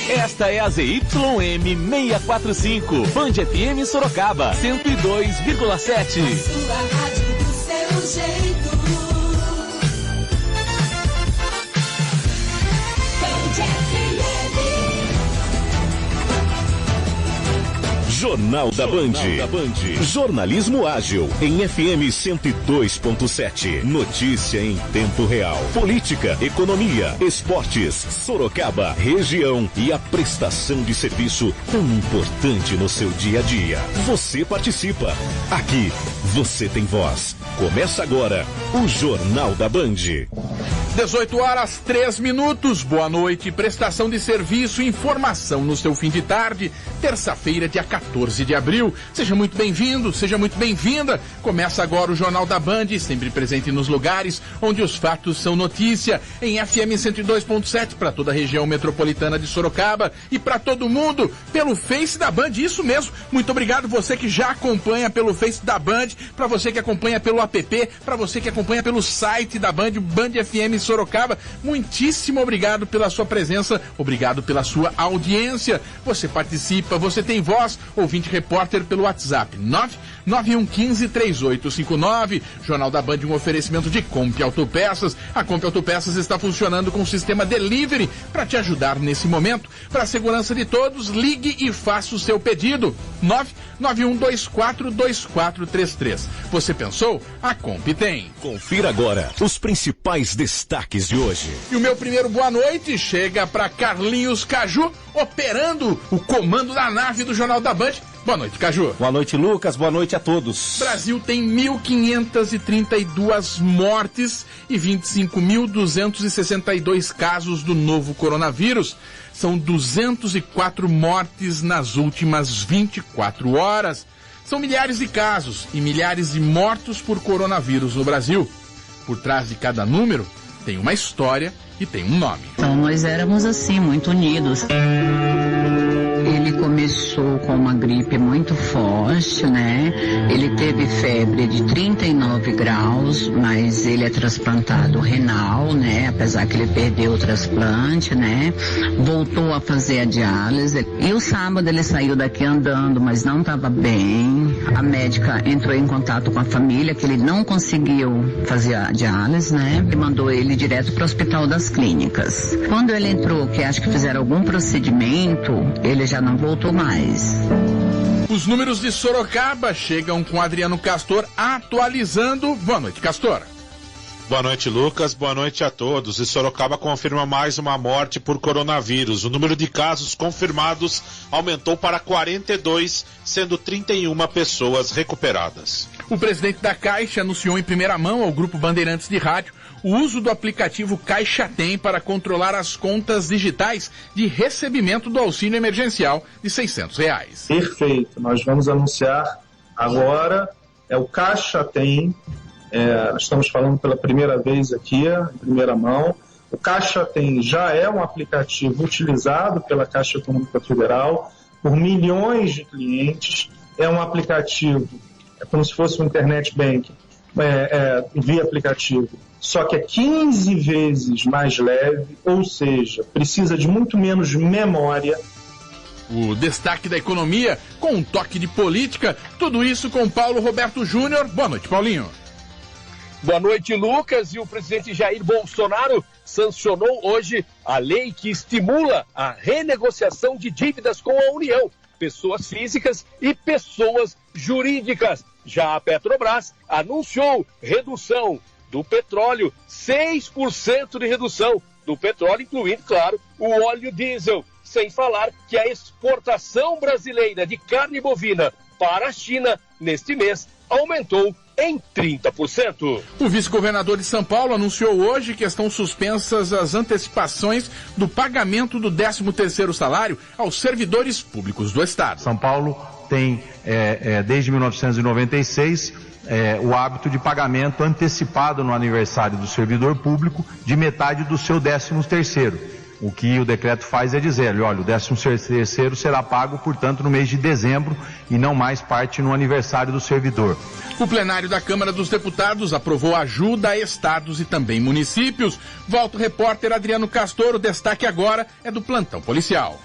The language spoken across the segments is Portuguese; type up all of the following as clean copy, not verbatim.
Esta é a ZYM 645, Band FM Sorocaba, 102,7. Sua rádio do seu jeito. Jornal da Band. Jornalismo ágil em FM 102.7. Notícia em tempo real. Política, economia, esportes, Sorocaba, região e a prestação de serviço tão importante no seu dia a dia. Você participa. Aqui você tem voz. Começa agora o Jornal da Band. 18h03. Boa noite. Prestação de serviço e informação no seu fim de tarde. Terça-feira, dia 14 de abril. Seja muito bem-vindo, seja muito bem-vinda. Começa agora o Jornal da Band, sempre presente nos lugares onde os fatos são notícia. Em FM 102.7 para toda a região metropolitana de Sorocaba e para todo mundo pelo Face da Band. Isso mesmo. Muito obrigado você que já acompanha pelo Face da Band, para você que acompanha pelo app, para você que acompanha pelo site da Band, Band FM Sorocaba. Muitíssimo obrigado pela sua presença, obrigado pela sua audiência. Você participa, você tem voz, ouvinte repórter pelo WhatsApp 991153859. Jornal da Band, um oferecimento de Comp Autopeças. A Comp Autopeças está funcionando com o sistema delivery para te ajudar nesse momento. Para a segurança de todos, ligue e faça o seu pedido. 991242433. Você pensou? A Comp tem. Confira agora os principais destaques de hoje. E o meu primeiro boa noite chega para Carlinhos Caju, operando o comando da nave do Jornal da Band. Boa noite, Caju. Boa noite, Lucas. Boa noite a todos. Brasil tem 1.532 mortes e 25.262 casos do novo coronavírus. São 204 mortes nas últimas 24 horas. São milhares de casos e milhares de mortos por coronavírus no Brasil. Por trás de cada número tem uma história e tem um nome. Então nós éramos assim, muito unidos. Ele começou com uma gripe muito forte, né? Ele teve febre de 39 graus, mas ele é transplantado renal, né? Apesar que ele perdeu o transplante, né? Voltou a fazer a diálise. E o sábado ele saiu daqui andando, mas não estava bem. A médica entrou em contato com a família, que ele não conseguiu fazer a diálise, né? E mandou ele direto para o Hospital das Clínicas. Quando ele entrou, que acho que fizeram algum procedimento, ele já não voltou mais. Os números de Sorocaba chegam com Adriano Castor atualizando. Boa noite, Castor. Boa noite, Lucas. Boa noite a todos. E Sorocaba confirma mais uma morte por coronavírus. O número de casos confirmados aumentou para 42, sendo 31 pessoas recuperadas. O presidente da Caixa anunciou em primeira mão ao Grupo Bandeirantes de Rádio o uso do aplicativo Caixa Tem para controlar as contas digitais de recebimento do auxílio emergencial de R$600. Perfeito. Nós vamos anunciar agora, o Caixa Tem. Estamos falando pela primeira vez aqui, em primeira mão. O Caixa Tem já é um aplicativo utilizado pela Caixa Econômica Federal por milhões de clientes. É um aplicativo, é como se fosse um internet banking, via aplicativo, só que é 15 vezes mais leve, ou seja, precisa de muito menos memória. O destaque da economia com um toque de política, tudo isso com Paulo Roberto Júnior. Boa noite, Paulinho. Boa noite, Lucas. E o presidente Jair Bolsonaro sancionou hoje a lei que estimula a renegociação de dívidas com a União, pessoas físicas e pessoas jurídicas. Já a Petrobras anunciou redução do petróleo, 6% de redução do petróleo, incluindo, claro, o óleo diesel. Sem falar que a exportação brasileira de carne bovina para a China, neste mês, aumentou em 30%. O vice-governador de São Paulo anunciou hoje que estão suspensas as antecipações do pagamento do 13º salário aos servidores públicos do Estado. São Paulo tem, desde 1996, o hábito de pagamento antecipado no aniversário do servidor público de metade do seu 13º. O que o decreto faz é dizer, olha, o 13º será pago, portanto, no mês de dezembro e não mais parte no aniversário do servidor. O plenário da Câmara dos Deputados aprovou ajuda a estados e também municípios. Volta o repórter Adriano Castor, o destaque agora é do plantão policial.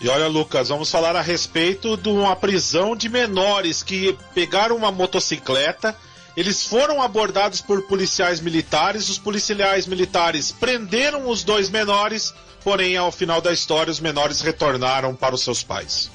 E olha, Lucas, vamos falar a respeito de uma prisão de menores que pegaram uma motocicleta. Eles foram abordados por policiais militares, os policiais militares prenderam os 2 menores, porém, ao final da história, os menores retornaram para os seus pais.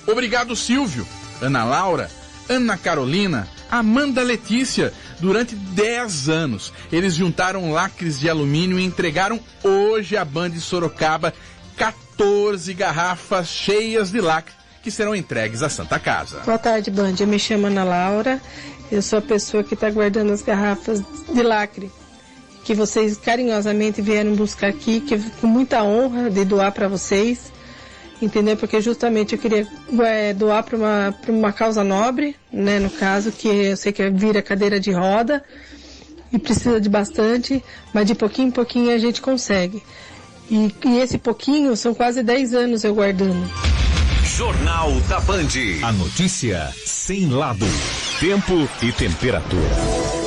Obrigado, Silvio, Ana Laura, Ana Carolina, Amanda Letícia. Durante 10 anos, eles juntaram lacres de alumínio e entregaram hoje à Band de Sorocaba 14 garrafas cheias de lacre que serão entregues à Santa Casa. Boa tarde, Band. Eu me chamo Ana Laura. Eu sou a pessoa que está guardando as garrafas de lacre que vocês carinhosamente vieram buscar aqui, que com muita honra de doar para vocês, entendeu? Porque justamente eu queria doar para uma causa nobre, né? No caso, que eu sei que vira cadeira de roda e precisa de bastante, mas de pouquinho em pouquinho a gente consegue. E esse pouquinho são quase 10 anos eu guardando. Jornal da Band. A notícia sem lado. Tempo e temperatura.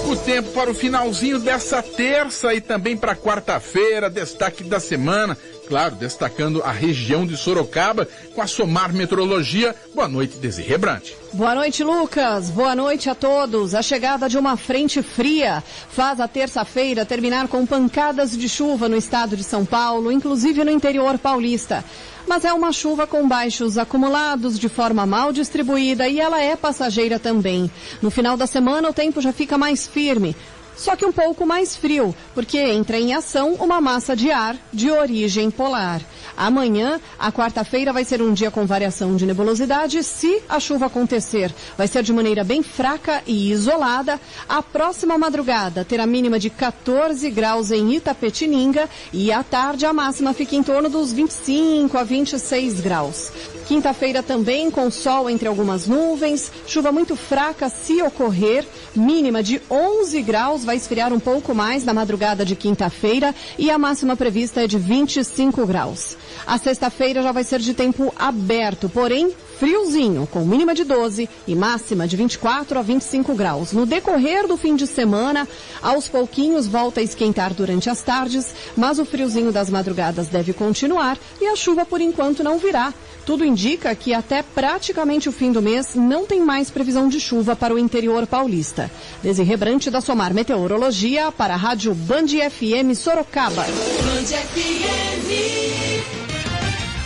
O tempo para o finalzinho dessa terça e também para quarta-feira, destaque da semana. Claro, destacando a região de Sorocaba com a Somar Meteorologia. Boa noite, Desirê Brant. Boa noite, Lucas. Boa noite a todos. A chegada de uma frente fria faz a terça-feira terminar com pancadas de chuva no estado de São Paulo, inclusive no interior paulista. Mas é uma chuva com baixos acumulados de forma mal distribuída e ela é passageira também. No final da semana o tempo já fica mais firme, só que um pouco mais frio, porque entra em ação uma massa de ar de origem polar. Amanhã, a quarta-feira, vai ser um dia com variação de nebulosidade, se a chuva acontecer. Vai ser de maneira bem fraca e isolada. A próxima madrugada terá mínima de 14 graus em Itapetininga e à tarde a máxima fica em torno dos 25 a 26 graus. Quinta-feira também com sol entre algumas nuvens, chuva muito fraca se ocorrer, mínima de 11 graus, vai esfriar um pouco mais na madrugada de quinta-feira e a máxima prevista é de 25 graus. A sexta-feira já vai ser de tempo aberto, porém friozinho, com mínima de 12 e máxima de 24 a 25 graus. No decorrer do fim de semana, aos pouquinhos volta a esquentar durante as tardes, mas o friozinho das madrugadas deve continuar e a chuva por enquanto não virá. Tudo indica que até praticamente o fim do mês não tem mais previsão de chuva para o interior paulista. Desirê Brant da Somar Meteorologia para a Rádio Band FM Sorocaba. Band FM.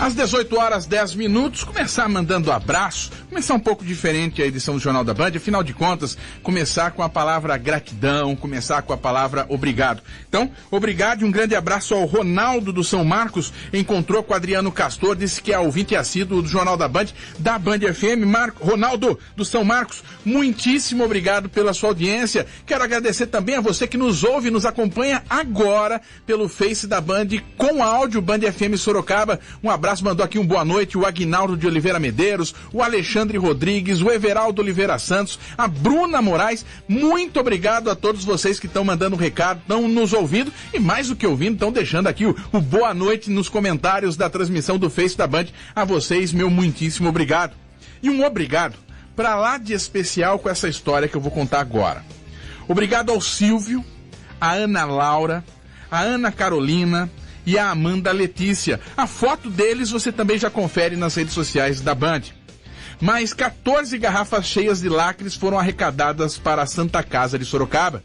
Às 18 horas 10 minutos, começar mandando abraço, começar um pouco diferente a edição do Jornal da Band, afinal de contas, começar com a palavra gratidão, começar com a palavra obrigado. Então, obrigado e um grande abraço ao Ronaldo do São Marcos, encontrou com o Adriano Castor, disse que é ouvinte assíduo do Jornal da Band, da Band FM. Ronaldo do São Marcos, muitíssimo obrigado pela sua audiência. Quero agradecer também a você que nos ouve e nos acompanha agora pelo Face da Band, com áudio Band FM Sorocaba. Um abraço. Mandou aqui um boa noite o Aguinaldo de Oliveira Medeiros, o Alexandre Rodrigues, o Everaldo Oliveira Santos, a Bruna Moraes. Muito obrigado a todos vocês que estão mandando um recado, estão nos ouvindo e mais do que ouvindo, estão deixando aqui o boa noite nos comentários da transmissão do Face da Band. A vocês, meu muitíssimo obrigado. E um obrigado para lá de especial com essa história que eu vou contar agora. Obrigado ao Silvio, a Ana Laura, a Ana Carolina e a Amanda Letícia. A foto deles você também já confere nas redes sociais da Band. Mais 14 garrafas cheias de lacres foram arrecadadas para a Santa Casa de Sorocaba.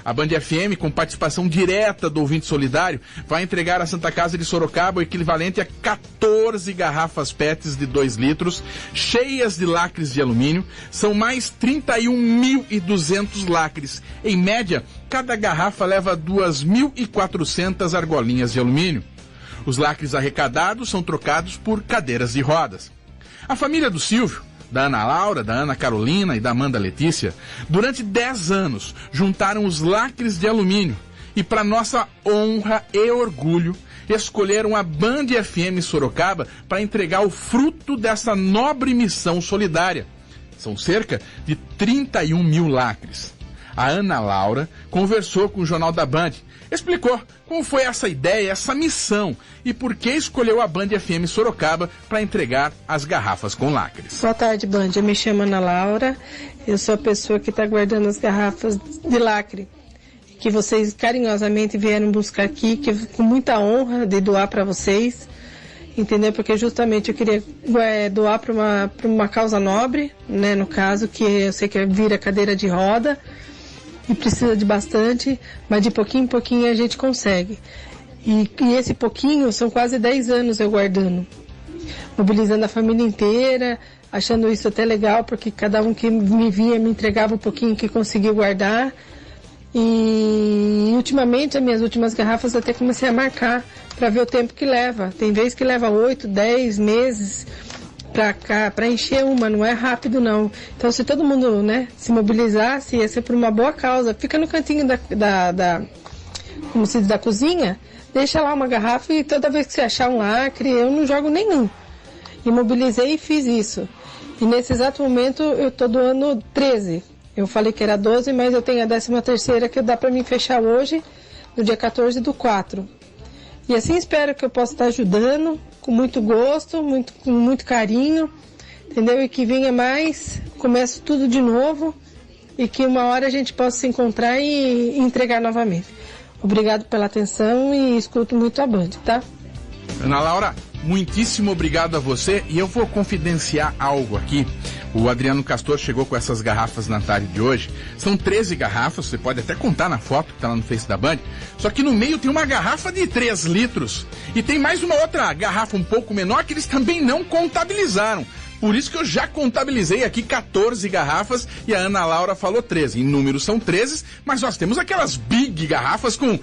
A Band FM, com participação direta do ouvinte solidário, vai entregar à Santa Casa de Sorocaba o equivalente a 14 garrafas PETs de 2 litros, cheias de lacres de alumínio. São mais 31.200 lacres. Em média, cada garrafa leva 2.400 argolinhas de alumínio. Os lacres arrecadados são trocados por cadeiras de rodas. A família do Silvio, da Ana Laura, da Ana Carolina e da Amanda Letícia, durante 10 anos juntaram os lacres de alumínio e, para nossa honra e orgulho, escolheram a Band FM Sorocaba para entregar o fruto dessa nobre missão solidária. São cerca de 31 mil lacres. A Ana Laura conversou com o Jornal da Band. explicou como foi essa ideia, essa missão e por que escolheu a Band FM Sorocaba para entregar as garrafas com lacres. Boa tarde, Band. Eu me chamo Ana Laura. Eu sou a pessoa que está guardando as garrafas de lacre que vocês carinhosamente vieram buscar aqui, que com muita honra de doar para vocês. Entendeu? Porque justamente eu queria doar para uma causa nobre, né? No caso, que eu sei que vira cadeira de roda e precisa de bastante, mas de pouquinho em pouquinho a gente consegue. E esse pouquinho são quase 10 anos eu guardando, mobilizando a família inteira, achando isso até legal, porque cada um que me vinha me entregava um pouquinho que conseguiu guardar. E ultimamente, as minhas últimas garrafas até comecei a marcar para ver o tempo que leva. Tem vezes que leva 8, 10 meses para encher uma, não é rápido não. Então se todo mundo, né, se mobilizasse, ia ser por uma boa causa. Fica no cantinho como se diz, da cozinha, deixa lá uma garrafa e toda vez que você achar um lacre, eu não jogo nenhum. E mobilizei e fiz isso. E nesse exato momento eu estou doando 13. Eu falei que era 12, mas eu tenho a 13ª que dá para mim fechar hoje, no dia 14/4. E assim espero que eu possa estar ajudando, com muito gosto, com muito carinho, entendeu? E que venha mais, comece tudo de novo e que uma hora a gente possa se encontrar e entregar novamente. Obrigado pela atenção e escuto muito a Band, tá? Ana Laura, muitíssimo obrigado a você e eu vou confidenciar algo aqui. O Adriano Castor chegou com essas garrafas na tarde de hoje. São 13 garrafas, você pode até contar na foto que está lá no Face da Band. Só que no meio tem uma garrafa de 3 litros. E tem mais uma outra garrafa um pouco menor que eles também não contabilizaram. Por isso que eu já contabilizei aqui 14 garrafas e a Ana Laura falou 13. Em número são 13, mas nós temos aquelas big garrafas com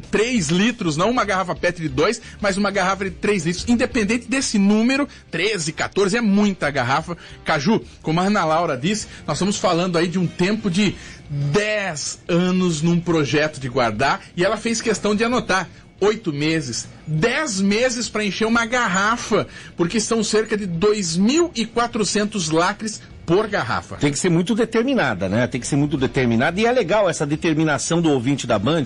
3 litros, não uma garrafa PET de 2, mas uma garrafa de 3 litros. Independente desse número, 13, 14 é muita garrafa. Caju, como a Ana Laura disse, nós estamos falando aí de um tempo de 10 anos num projeto de guardar e ela fez questão de anotar. 8 meses, 10 meses para encher uma garrafa, porque são cerca de 2.400 lacres por garrafa. Tem que ser muito determinada, né? Tem que ser muito determinada e é legal essa determinação do ouvinte da Band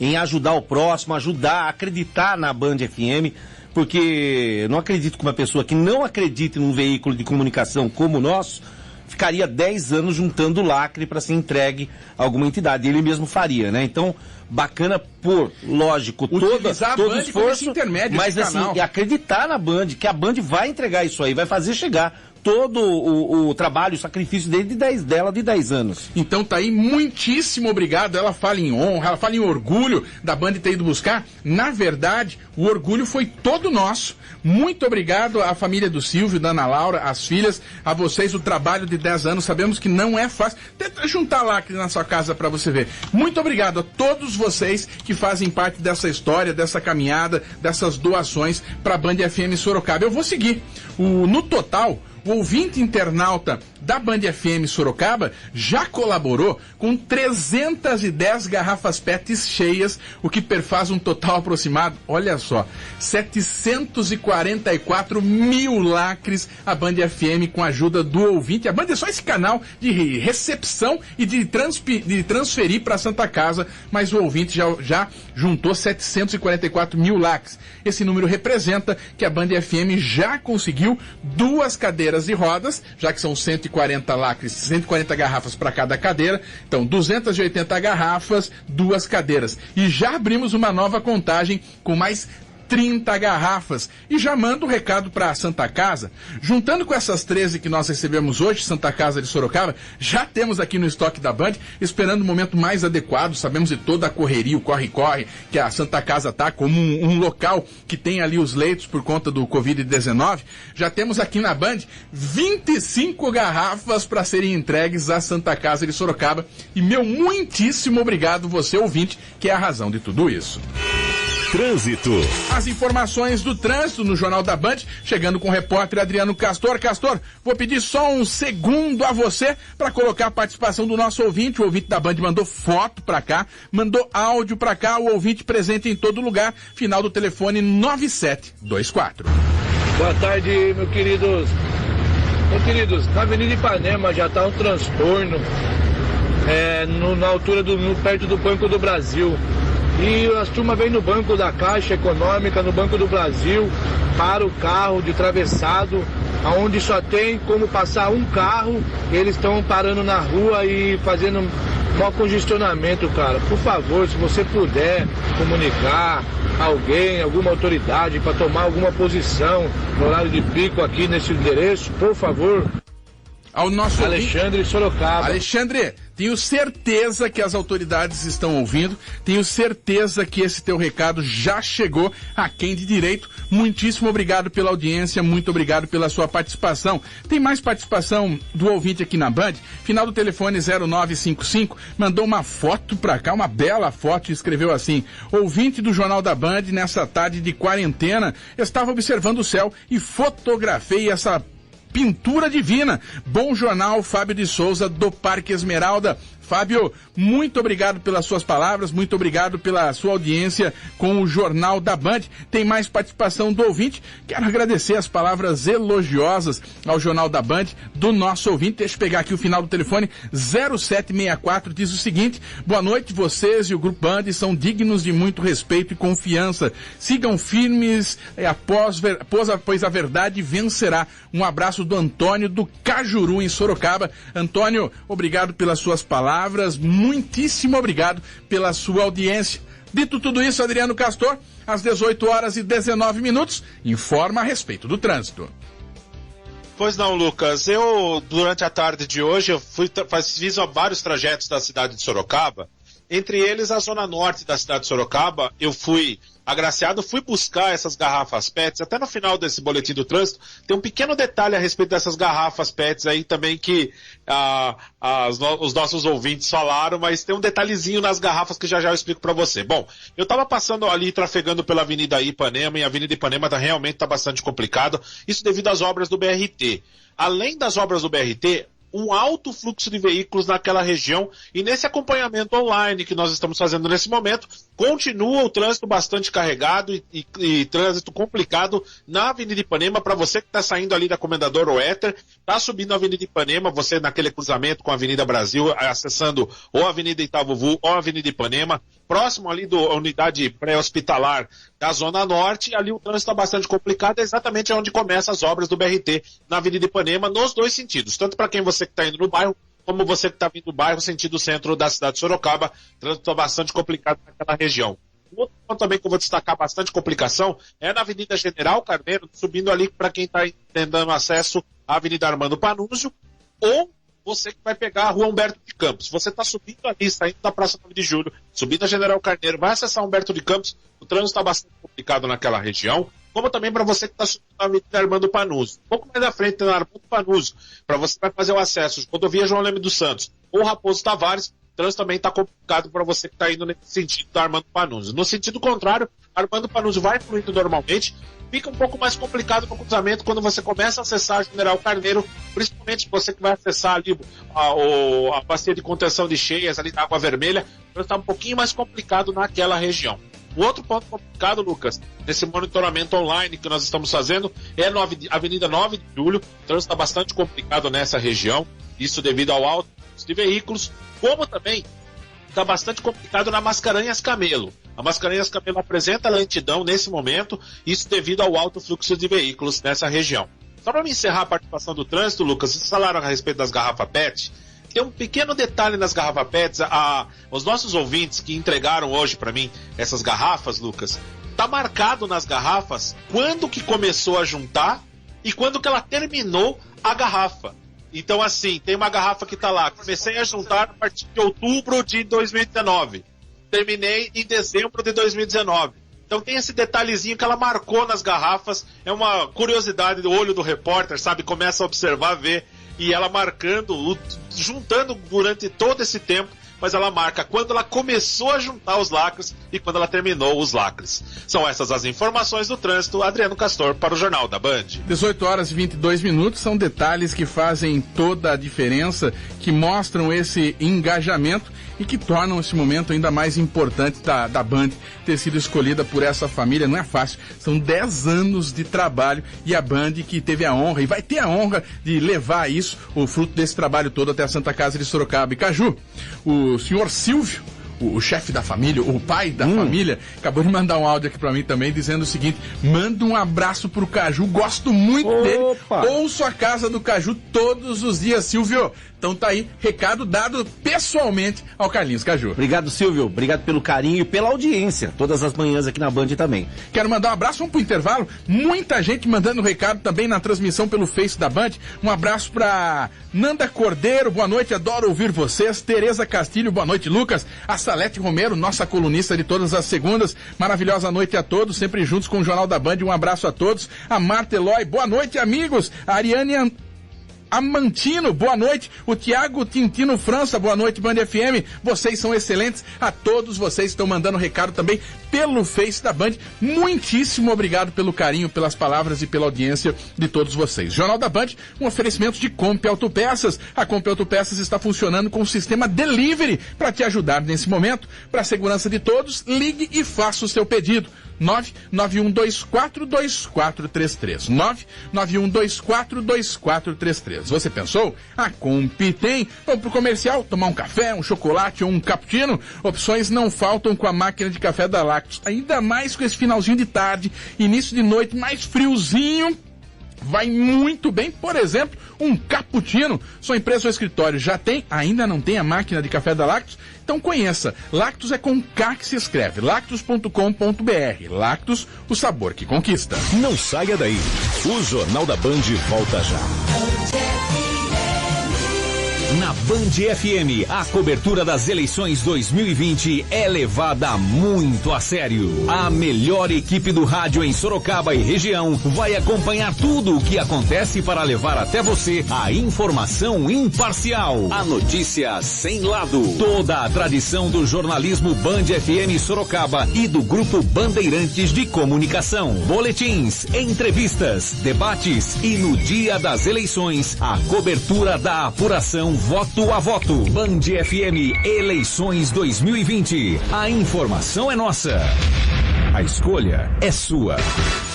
em ajudar o próximo, ajudar, acreditar na Band FM, porque eu não acredito que uma pessoa que não acredite num veículo de comunicação como o nosso ficaria 10 anos juntando lacre para ser entregue a alguma entidade. Ele mesmo faria, né? Então, bacana por, lógico, todo esforço, mas assim, acreditar na Band, que a Band vai entregar isso aí, vai fazer chegar todo o trabalho, o sacrifício dela de 10 anos. Então tá aí, muitíssimo obrigado. Ela fala em honra, ela fala em orgulho da Band ter ido buscar. Na verdade, o orgulho foi todo nosso. Muito obrigado à família do Silvio, da Ana Laura, às filhas, a vocês, o trabalho de 10 anos. Sabemos que não é fácil. Tenta juntar lacre na sua casa para você ver. Muito obrigado a todos vocês que fazem parte dessa história, dessa caminhada, dessas doações para a Band FM Sorocaba. Eu vou seguir. No total, o ouvinte internauta da Band FM Sorocaba já colaborou com 310 garrafas PET cheias, o que perfaz um total aproximado, olha só, 744 mil lacres a Band FM com a ajuda do ouvinte. A Band é só esse canal de recepção e de transferir para a Santa Casa, mas o ouvinte já juntou 744 mil lacres. Esse número representa que a Band FM já conseguiu 2 cadeiras de rodas, já que são 140 lacres, 140 garrafas para cada cadeira, então 280 garrafas, 2 cadeiras. E já abrimos uma nova contagem com mais 30 garrafas. E já mando o recado para a Santa Casa. Juntando com essas 13 que nós recebemos hoje, Santa Casa de Sorocaba, já temos aqui no estoque da Band, esperando o momento mais adequado. Sabemos de toda a correria, o corre-corre, que a Santa Casa está como um local que tem ali os leitos por conta do Covid-19. Já temos aqui na Band 25 garrafas para serem entregues à Santa Casa de Sorocaba. E meu muitíssimo obrigado, você ouvinte, que é a razão de tudo isso. Trânsito. As informações do trânsito no Jornal da Band, chegando com o repórter Adriano Castor. Castor, vou pedir só um segundo a você para colocar a participação do nosso ouvinte. O ouvinte da Band mandou foto para cá, mandou áudio para cá, o ouvinte presente em todo lugar, final do telefone 9724. Boa tarde, meus queridos. Meus queridos, na Avenida Ipanema já está um transtorno, na altura perto do Banco do Brasil. E as turmas vêm no banco da Caixa Econômica, no Banco do Brasil, para o carro de atravessado, onde só tem como passar um carro, eles estão parando na rua e fazendo maior congestionamento, cara. Por favor, se você puder comunicar alguém, alguma autoridade para tomar alguma posição no horário de pico aqui nesse endereço, por favor. Ao nosso Alexandre Sorocaba. Alexandre, tenho certeza que as autoridades estão ouvindo, tenho certeza que esse teu recado já chegou a quem de direito. Muitíssimo obrigado pela audiência, muito obrigado pela sua participação. Tem mais participação do ouvinte aqui na Band, final do telefone 0955, mandou uma foto pra cá, uma bela foto, e escreveu assim: ouvinte do Jornal da Band, nessa tarde de quarentena, estava observando o céu e fotografei essa pintura divina. Bom jornal, Fábio de Souza, do Parque Esmeralda. Fábio, muito obrigado pelas suas palavras, muito obrigado pela sua audiência com o Jornal da Band. Tem mais participação do ouvinte. Quero agradecer as palavras elogiosas ao Jornal da Band do nosso ouvinte. Deixa eu pegar aqui o final do telefone, 0764, diz o seguinte: boa noite, vocês e o Grupo Band são dignos de muito respeito e confiança. Sigam firmes, pois a verdade vencerá. Um abraço do Antônio, do Cajuru, em Sorocaba. Antônio, obrigado pelas suas palavras, muitíssimo obrigado pela sua audiência. Dito tudo isso, Adriano Castor, às 18h19, informa a respeito do trânsito. Pois não, Lucas. Eu, durante a tarde de hoje, eu fiz vários trajetos da cidade de Sorocaba. Entre eles, a zona norte da cidade de Sorocaba, eu fui agraciado, fui buscar essas garrafas PETs. Até no final desse boletim do trânsito, tem um pequeno detalhe a respeito dessas garrafas PETs aí também que os nossos ouvintes falaram, mas tem um detalhezinho nas garrafas que já eu explico para você. Bom, eu estava passando ali, trafegando pela Avenida Ipanema, e a Avenida Ipanema realmente está bastante complicado, isso devido às obras do BRT. Além das obras do BRT, um alto fluxo de veículos naquela região, e nesse acompanhamento online que nós estamos fazendo nesse momento, continua o trânsito bastante carregado e trânsito complicado na Avenida Ipanema. Para você que está saindo ali da Comendador Oéter, está subindo a Avenida Ipanema, você naquele cruzamento com a Avenida Brasil, acessando ou a Avenida Itavuvu ou a Avenida Ipanema, próximo ali da unidade pré-hospitalar da Zona Norte, ali o trânsito está bastante complicado, é exatamente onde começam as obras do BRT na Avenida Ipanema, nos dois sentidos, tanto para quem você que está indo no bairro, como você que está vindo do bairro, sentido centro da cidade de Sorocaba, trânsito está bastante complicado naquela região. Um outro ponto também que eu vou destacar bastante complicação é na Avenida General Carneiro, subindo ali para quem está tentando acesso à Avenida Armando Panunzio, ou você que vai pegar a Rua Humberto de Campos. Você está subindo ali, saindo da Praça 9 de Julho, subindo a General Carneiro, vai acessar Humberto de Campos, o trânsito está bastante complicado naquela região, como também para você que está subindo a Avenida Armando Panunzio. Um pouco mais à frente, na Armando Panunzio, para você vai fazer o acesso, rodovia João Leme dos Santos ou Raposo Tavares, o trânsito também está complicado para você que está indo nesse sentido da Armando Panunzio. No sentido contrário, Armando Panunzio vai fluindo normalmente, fica um pouco mais complicado no cruzamento quando você começa a acessar a General Carneiro, principalmente você que vai acessar ali a bacia de contenção de cheias ali da Água Vermelha, está um pouquinho mais complicado naquela região. O outro ponto complicado, Lucas, nesse monitoramento online que nós estamos fazendo, é na Avenida 9 de Julho, o trânsito está bastante complicado nessa região, isso devido ao alto de veículos, como também está bastante complicado na Mascarenhas Camelo. A Mascarenhas Camelo apresenta lentidão nesse momento, isso devido ao alto fluxo de veículos nessa região. Só para me encerrar a participação do trânsito, Lucas, vocês falaram a respeito das garrafas PET. Tem um pequeno detalhe nas garrafas PETs, os nossos ouvintes que entregaram hoje para mim essas garrafas, Lucas, tá marcado nas garrafas quando que começou a juntar e quando que ela terminou a garrafa. Então, assim, tem uma garrafa que tá lá, comecei a juntar a partir de outubro de 2019, terminei em dezembro de 2019. Então tem esse detalhezinho que ela marcou nas garrafas, é uma curiosidade do olho do repórter, sabe? Começa a observar, ver, e ela marcando, juntando durante todo esse tempo, mas ela marca quando ela começou a juntar os lacres e quando ela terminou os lacres. São essas as informações do trânsito. Adriano Castor para o Jornal da Band. 18h22, são detalhes que fazem toda a diferença, que mostram esse engajamento e que tornam esse momento ainda mais importante da Band ter sido escolhida por essa família. Não é fácil, são 10 anos de trabalho e a Band que teve a honra e vai ter a honra de levar isso, o fruto desse trabalho todo, até a Santa Casa de Sorocaba. E Caju, o senhor Silvio, o chefe da família, o pai da família, acabou de mandar um áudio aqui pra mim também, dizendo o seguinte: manda um abraço pro Caju, gosto muito dele, ouço a Casa do Caju todos os dias, Silvio. Então tá aí, recado dado pessoalmente ao Carlinhos Caju. Obrigado, Silvio. Obrigado pelo carinho e pela audiência, todas as manhãs aqui na Band também. Quero mandar um abraço, vamos pro intervalo. Muita gente mandando recado também na transmissão pelo Face da Band. Um abraço pra Nanda Cordeiro, boa noite, adoro ouvir vocês. Tereza Castilho, boa noite, Lucas. A Salete Romero, nossa colunista de todas as segundas. Maravilhosa noite a todos, sempre juntos com o Jornal da Band. Um abraço a todos. A Marta Eloy, boa noite, amigos. A Ariane Amantino, boa noite. O Tiago Tintino França, boa noite, Band FM. Vocês são excelentes. A todos vocês estão mandando recado também pelo Face da Band. Muitíssimo obrigado pelo carinho, pelas palavras e pela audiência de todos vocês. Jornal da Band, um oferecimento de Comp Autopeças. A Comp Autopeças está funcionando com o sistema Delivery para te ajudar nesse momento. Para a segurança de todos, ligue e faça o seu pedido. 991242433. 991242433. Você pensou? A Comp tem. Vamos pro comercial, tomar um café, um chocolate ou um cappuccino? Opções não faltam com a máquina de café da Lactus. Ainda mais com esse finalzinho de tarde, início de noite mais friozinho. Vai muito bem, por exemplo, um cappuccino. Sua empresa ou escritório já tem? Ainda não tem a máquina de café da Lactus? Então conheça. Lactus é com K que se escreve. Lactus.com.br. Lactus, o sabor que conquista. Não saia daí. O Jornal da Band volta já. Na Band FM, a cobertura das eleições 2020 é levada muito a sério. A melhor equipe do rádio em Sorocaba e região vai acompanhar tudo o que acontece para levar até você a informação imparcial. A notícia sem lado. Toda a tradição do jornalismo Band FM Sorocaba e do Grupo Bandeirantes de Comunicação. Boletins, entrevistas, debates e no dia das eleições, a cobertura da apuração voto a voto. Band FM Eleições 2020. A informação é nossa. A escolha é sua.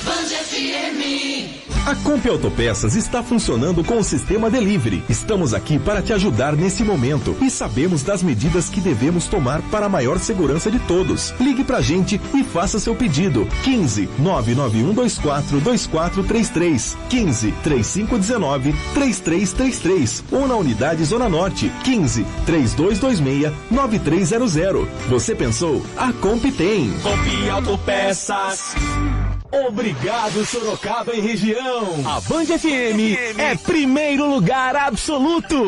Band FM. A Comp Autopeças está funcionando com o sistema Delivery. Estamos aqui para te ajudar nesse momento e sabemos das medidas que devemos tomar para a maior segurança de todos. Ligue pra gente e faça seu pedido. 15 99124 2433. 15 3519 3333. Ou na unidade Zona Norte. 15 3226 9300. Você pensou? A Comp tem. Comp Autopeças. Obrigado, Sorocaba e região. A Band FM é primeiro lugar absoluto.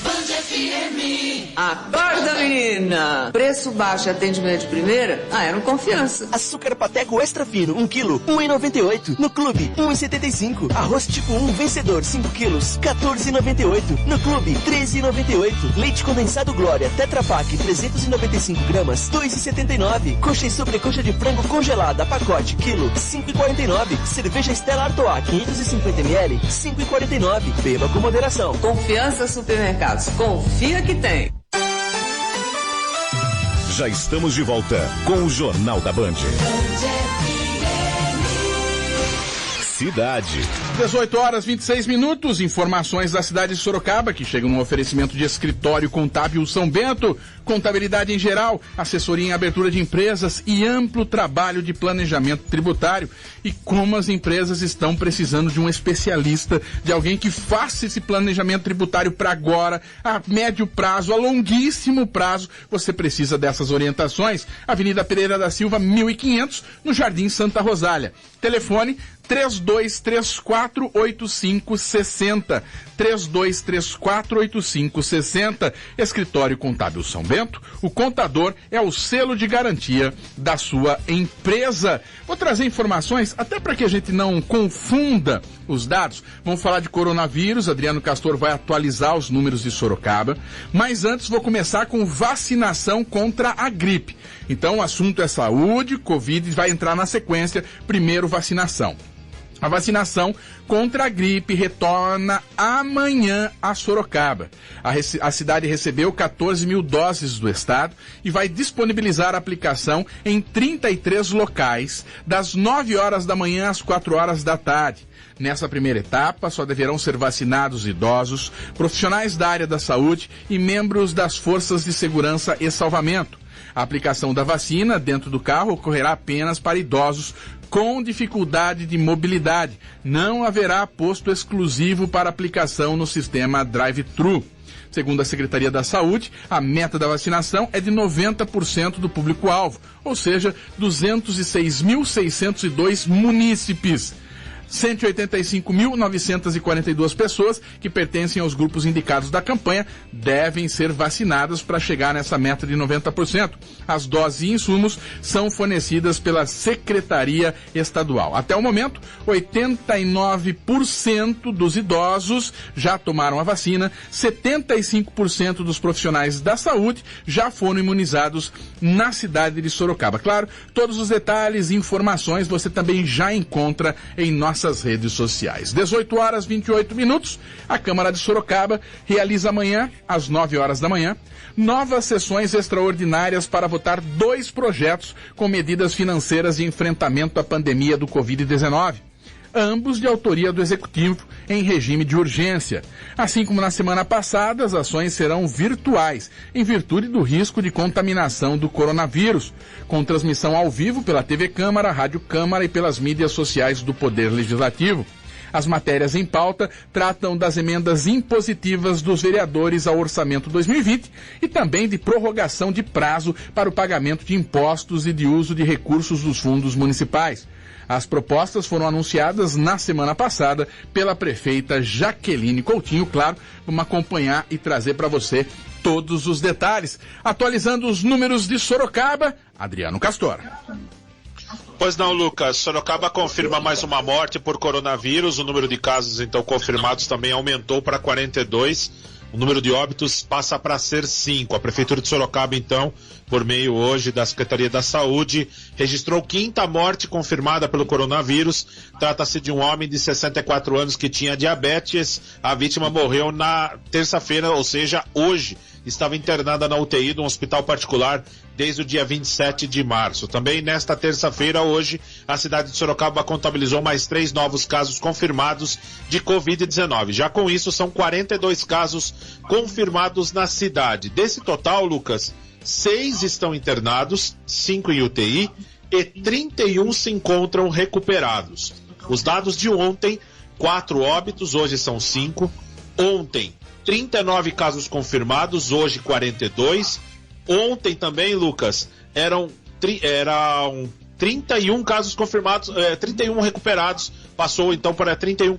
Band FM. Acorda, menina! Preço baixo e atendimento de primeira? Era confiança. Açúcar Pateco Extra Fino, 1 kg, 1,98. No Clube, 1,75. Arroz tipo 1 Vencedor, 5 quilos, 14,98. No Clube, 13,98. Leite condensado Glória, Tetra Pak, 395 gramas, 2,79. Coxa e sobrecoxa de frango congelada, pacote, quilo, 5,49. Cerveja Stella Artois, 550 ml, 5,49. Beba com moderação. Confiança Supermercados. Confia que tem. Já estamos de volta com o Jornal da Band. Cidade. 18 horas 26 minutos, informações da cidade de Sorocaba, que chegam no oferecimento de Escritório Contábil São Bento, contabilidade em geral, assessoria em abertura de empresas e amplo trabalho de planejamento tributário. E como as empresas estão precisando de um especialista, de alguém que faça esse planejamento tributário para agora, a médio prazo, a longuíssimo prazo, você precisa dessas orientações. Avenida Pereira da Silva, 1500, no Jardim Santa Rosália. Telefone 3234-8560. 3234-8560. Escritório Contábil São Bento. O contador é o selo de garantia da sua empresa. Vou trazer informações até para que a gente não confunda os dados. Vamos falar de coronavírus. Adriano Castor vai atualizar os números de Sorocaba. Mas antes vou começar com vacinação contra a gripe. Então o assunto é saúde, Covid vai entrar na sequência. Primeiro vacinação. A vacinação contra a gripe retorna amanhã a Sorocaba. A cidade recebeu 14 mil doses do estado e vai disponibilizar a aplicação em 33 locais, das 9 horas da manhã às 4 horas da tarde. Nessa primeira etapa, só deverão ser vacinados idosos, profissionais da área da saúde e membros das forças de segurança e salvamento. A aplicação da vacina dentro do carro ocorrerá apenas para idosos com dificuldade de mobilidade. Não haverá posto exclusivo para aplicação no sistema drive-thru. Segundo a Secretaria da Saúde, a meta da vacinação é de 90% do público-alvo, ou seja, 206.602 munícipes. 185.942 pessoas que pertencem aos grupos indicados da campanha devem ser vacinadas para chegar nessa meta de 90%. As doses e insumos são fornecidas pela Secretaria Estadual. Até o momento, 89% dos idosos já tomaram a vacina, 75% dos profissionais da saúde já foram imunizados na cidade de Sorocaba. Claro, todos os detalhes e informações você também já encontra em nossas redes sociais. 18 horas 28 minutos, a Câmara de Sorocaba realiza amanhã, às 9 horas da manhã, novas sessões extraordinárias para votar 2 projetos com medidas financeiras de enfrentamento à pandemia do Covid-19. Ambos de autoria do Executivo, em regime de urgência. Assim como na semana passada, as ações serão virtuais, em virtude do risco de contaminação do coronavírus, com transmissão ao vivo pela TV Câmara, Rádio Câmara e pelas mídias sociais do Poder Legislativo. As matérias em pauta tratam das emendas impositivas dos vereadores ao Orçamento 2020 e também de prorrogação de prazo para o pagamento de impostos e de uso de recursos dos fundos municipais. As propostas foram anunciadas na semana passada pela prefeita Jaqueline Coutinho. Claro, vamos acompanhar e trazer para você todos os detalhes. Atualizando os números de Sorocaba, Adriano Castor. Pois não, Lucas. Sorocaba confirma mais uma morte por coronavírus. O número de casos, então, confirmados também aumentou para 42. O número de óbitos passa para ser 5. A Prefeitura de Sorocaba, então, por meio hoje da Secretaria da Saúde, registrou 5ª morte confirmada pelo coronavírus. Trata-se de um homem de 64 anos que tinha diabetes. A vítima morreu na terça-feira, ou seja, hoje. Estava internada na UTI de um hospital particular desde o dia 27 de março. Também nesta terça-feira, hoje, a cidade de Sorocaba contabilizou mais 3 novos casos confirmados de Covid-19. Já com isso, são 42 casos confirmados na cidade. Desse total, Lucas, 6 estão internados, 5 em UTI e 31 se encontram recuperados. Os dados de ontem, 4 óbitos, hoje são 5. Ontem, 39 casos confirmados, hoje 42. Ontem também, Lucas, eram 31 casos confirmados, 31 recuperados. Passou então para 31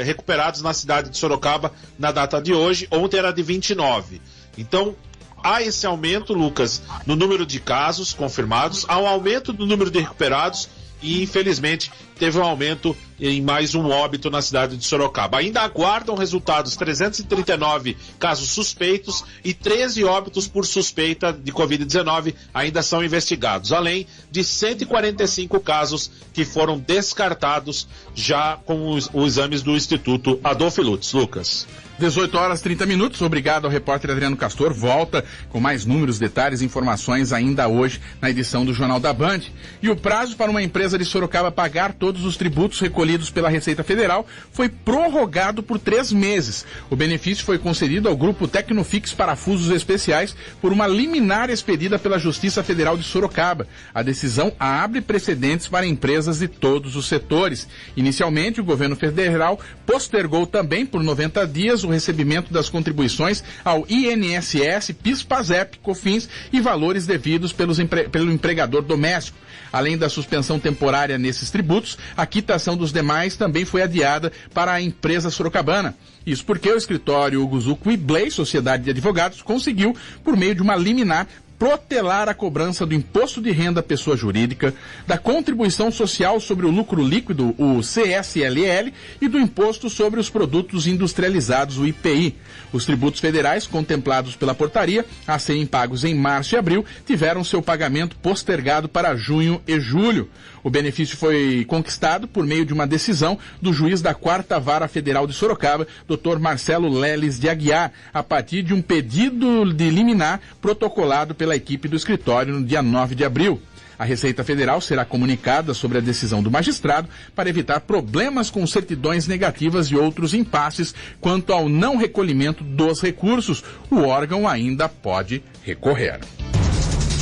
recuperados na cidade de Sorocaba na data de hoje. Ontem era de 29. Então, há esse aumento, Lucas, no número de casos confirmados, há um aumento no número de recuperados e, infelizmente, teve um aumento em mais um óbito na cidade de Sorocaba. Ainda aguardam resultados 339 casos suspeitos e 13 óbitos por suspeita de Covid-19 ainda são investigados, além de 145 casos que foram descartados já com os exames do Instituto Adolfo Lutz. Lucas. 18 horas 30 minutos, obrigado ao repórter Adriano Castor, volta com mais números, detalhes e informações ainda hoje na edição do Jornal da Band. E o prazo para uma empresa de Sorocaba pagar todos os tributos recolhidos pela Receita Federal foi prorrogado por 3 meses. O benefício foi concedido ao grupo Tecnofix Parafusos Especiais por uma liminar expedida pela Justiça Federal de Sorocaba. A decisão abre precedentes para empresas de todos os setores. Inicialmente, o governo federal postergou também por 90 dias o recebimento das contribuições ao INSS, PIS, PASEP, COFINS e valores devidos pelo empregador doméstico. Além da suspensão temporária nesses tributos, a quitação dos demais também foi adiada para a empresa sorocabana. Isso porque o escritório Hugo Zucco e Blay, Sociedade de Advogados, conseguiu, por meio de uma liminar, protelar a cobrança do imposto de renda à pessoa jurídica, da contribuição social sobre o lucro líquido, o CSLL, e do imposto sobre os produtos industrializados, o IPI. Os tributos federais contemplados pela portaria, a serem pagos em março e abril, tiveram seu pagamento postergado para junho e julho. O benefício foi conquistado por meio de uma decisão do juiz da 4ª Vara Federal de Sorocaba, Dr. Marcelo Leles de Aguiar, a partir de um pedido de liminar protocolado pela equipe do escritório no dia 9 de abril. A Receita Federal será comunicada sobre a decisão do magistrado para evitar problemas com certidões negativas e outros impasses quanto ao não recolhimento dos recursos. O órgão ainda pode recorrer.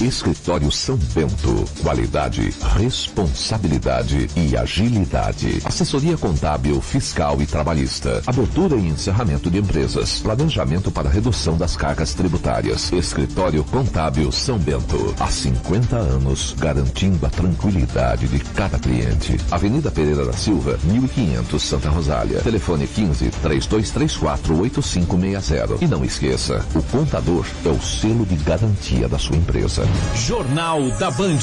Escritório São Bento. Qualidade, responsabilidade e agilidade. Assessoria contábil, fiscal e trabalhista. Abertura e encerramento de empresas. Planejamento para redução das cargas tributárias. Escritório Contábil São Bento. Há 50 anos, garantindo a tranquilidade de cada cliente. Avenida Pereira da Silva, 1500, Santa Rosália. Telefone 15-3224-8560. E não esqueça, o contador é o selo de garantia da sua empresa. Jornal da Band.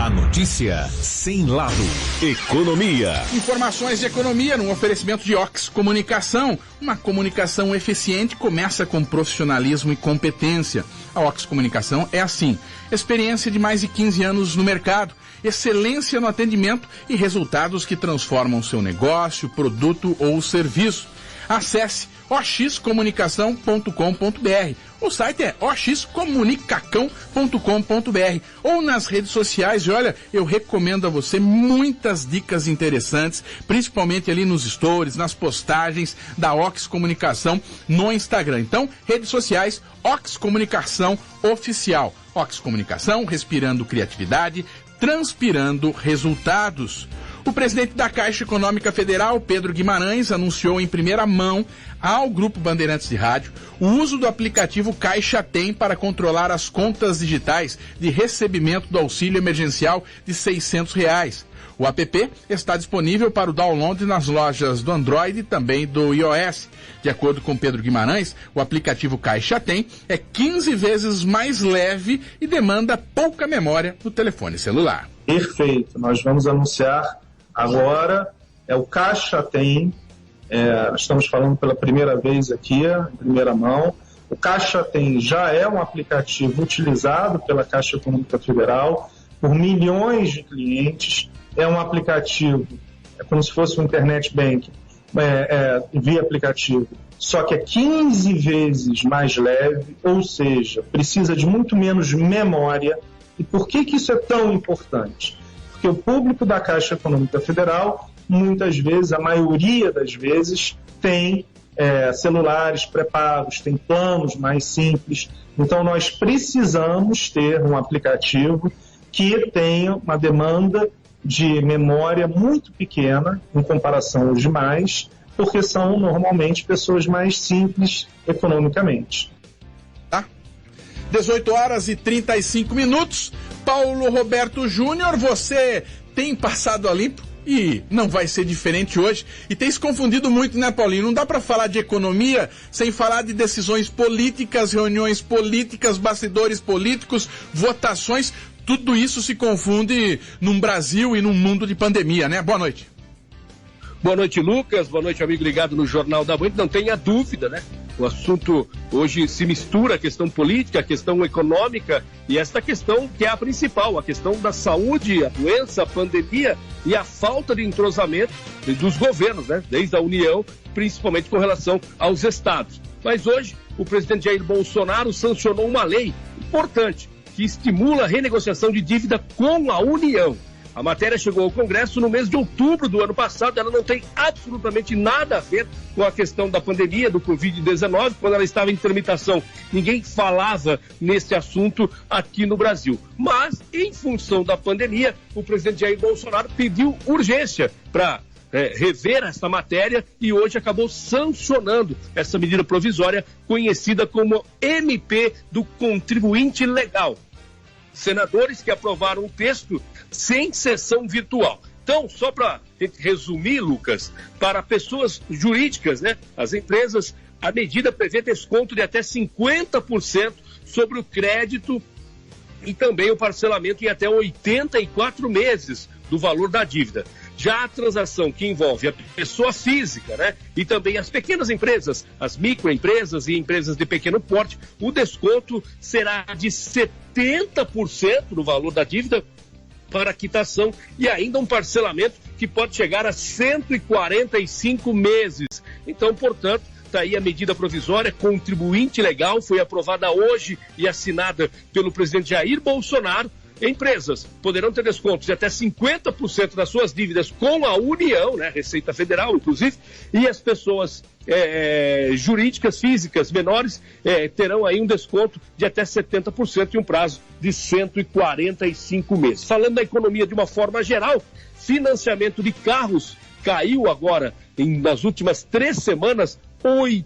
A notícia sem lado. Economia. Informações de economia num oferecimento de Ox Comunicação. Uma comunicação eficiente começa com profissionalismo e competência. A Ox Comunicação é assim. Experiência de mais de 15 anos no mercado, excelência no atendimento e resultados que transformam seu negócio, produto ou serviço. Acesse oxcomunicação.com.br. O site é oxcomunicacão.com.br ou nas redes sociais. E olha, eu recomendo a você muitas dicas interessantes, principalmente ali nos stories, nas postagens da Ox Comunicação no Instagram. Então, redes sociais, Ox Comunicação Oficial. Ox Comunicação, respirando criatividade, transpirando resultados. O presidente da Caixa Econômica Federal, Pedro Guimarães, anunciou em primeira mão ao Grupo Bandeirantes de Rádio o uso do aplicativo Caixa Tem para controlar as contas digitais de recebimento do auxílio emergencial de R$600. O app está disponível para o download nas lojas do Android e também do iOS. De acordo com Pedro Guimarães, o aplicativo Caixa Tem é 15 vezes mais leve e demanda pouca memória no telefone celular. Perfeito. Nós vamos anunciar agora, o Caixa Tem, estamos falando pela primeira vez aqui, em primeira mão. O Caixa Tem já é um aplicativo utilizado pela Caixa Econômica Federal por milhões de clientes. É um aplicativo, é como se fosse um internet banking, via aplicativo, só que é 15 vezes mais leve, ou seja, precisa de muito menos memória. E por que isso é tão importante? Porque o público da Caixa Econômica Federal, muitas vezes, a maioria das vezes, tem celulares pré-pagos, tem planos mais simples. Então, nós precisamos ter um aplicativo que tenha uma demanda de memória muito pequena em comparação aos demais, porque são normalmente pessoas mais simples economicamente. 18h35. Paulo Roberto Júnior, você tem passado a limpo e não vai ser diferente hoje. E tem se confundido muito, né, Paulinho? Não dá para falar de economia sem falar de decisões políticas, reuniões políticas, bastidores políticos, votações. Tudo isso se confunde num Brasil e num mundo de pandemia, né? Boa noite. Boa noite, Lucas. Boa noite, amigo ligado no Jornal da Band. Não tenha dúvida, né? O assunto hoje se mistura a questão política, a questão econômica e esta questão que é a principal, a questão da saúde, a doença, a pandemia e a falta de entrosamento dos governos, né? Desde a União, principalmente com relação aos estados. Mas hoje, o presidente Jair Bolsonaro sancionou uma lei importante que estimula a renegociação de dívida com a União. A matéria chegou ao Congresso no mês de outubro do ano passado. Ela não tem absolutamente nada a ver com a questão da pandemia, do Covid-19. Quando ela estava em tramitação, ninguém falava nesse assunto aqui no Brasil. Mas, em função da pandemia, o presidente Jair Bolsonaro pediu urgência para rever essa matéria e hoje acabou sancionando essa medida provisória conhecida como MP do Contribuinte Legal. Senadores que aprovaram o texto sem sessão virtual. Então, só para resumir, Lucas, para pessoas jurídicas, né, as empresas, a medida prevê desconto de até 50% sobre o crédito e também o parcelamento em até 84 meses do valor da dívida. Já a transação que envolve a pessoa física, né, e também as pequenas empresas, as microempresas e empresas de pequeno porte, o desconto será de 70% do valor da dívida para a quitação e ainda um parcelamento que pode chegar a 145 meses. Então, portanto, está aí a medida provisória, contribuinte legal, foi aprovada hoje e assinada pelo presidente Jair Bolsonaro. Empresas poderão ter descontos de até 50% das suas dívidas com a União, né, Receita Federal, inclusive, e as pessoas jurídicas, físicas, menores, terão aí um desconto de até 70% em um prazo de 145 meses. Falando da economia de uma forma geral, financiamento de carros caiu agora, nas últimas 3 semanas, 80%,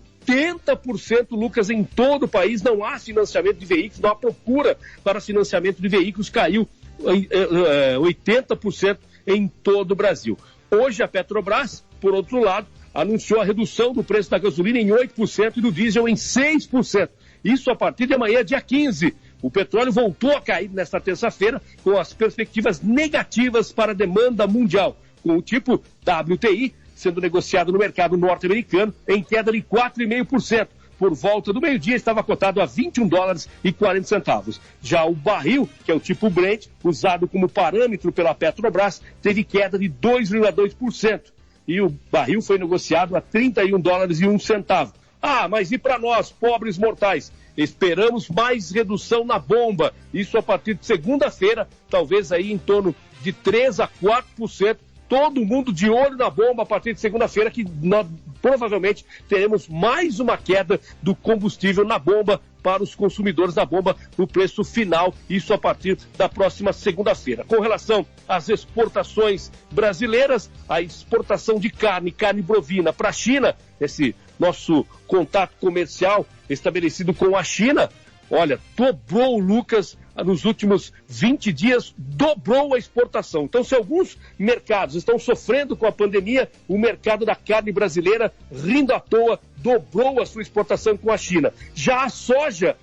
Lucas, em todo o país. Não há financiamento de veículos, não há procura para financiamento de veículos, caiu 80% em todo o Brasil. Hoje a Petrobras, por outro lado, anunciou a redução do preço da gasolina em 8% e do diesel em 6%. Isso a partir de amanhã, dia 15. O petróleo voltou a cair nesta terça-feira com as perspectivas negativas para a demanda mundial, com o tipo WTI sendo negociado no mercado norte-americano em queda de 4,5%. Por volta do meio-dia estava cotado a $21,40. Já o barril, que é o tipo Brent, usado como parâmetro pela Petrobras, teve queda de 2,2%. E o barril foi negociado a $31,01. Ah, mas e para nós, pobres mortais? Esperamos mais redução na bomba. Isso a partir de segunda-feira, talvez aí em torno de 3 a 4%. Todo mundo de olho na bomba a partir de segunda-feira, que nós provavelmente teremos mais uma queda do combustível na bomba para os consumidores da bomba no preço final, isso a partir da próxima segunda-feira. Com relação às exportações brasileiras, a exportação de carne bovina para a China, esse nosso contato comercial estabelecido com a China, olha, dobrou, Lucas, nos últimos 20 dias, dobrou a exportação. Então, se alguns mercados estão sofrendo com a pandemia, o mercado da carne brasileira, rindo à toa, dobrou a sua exportação com a China. Já a soja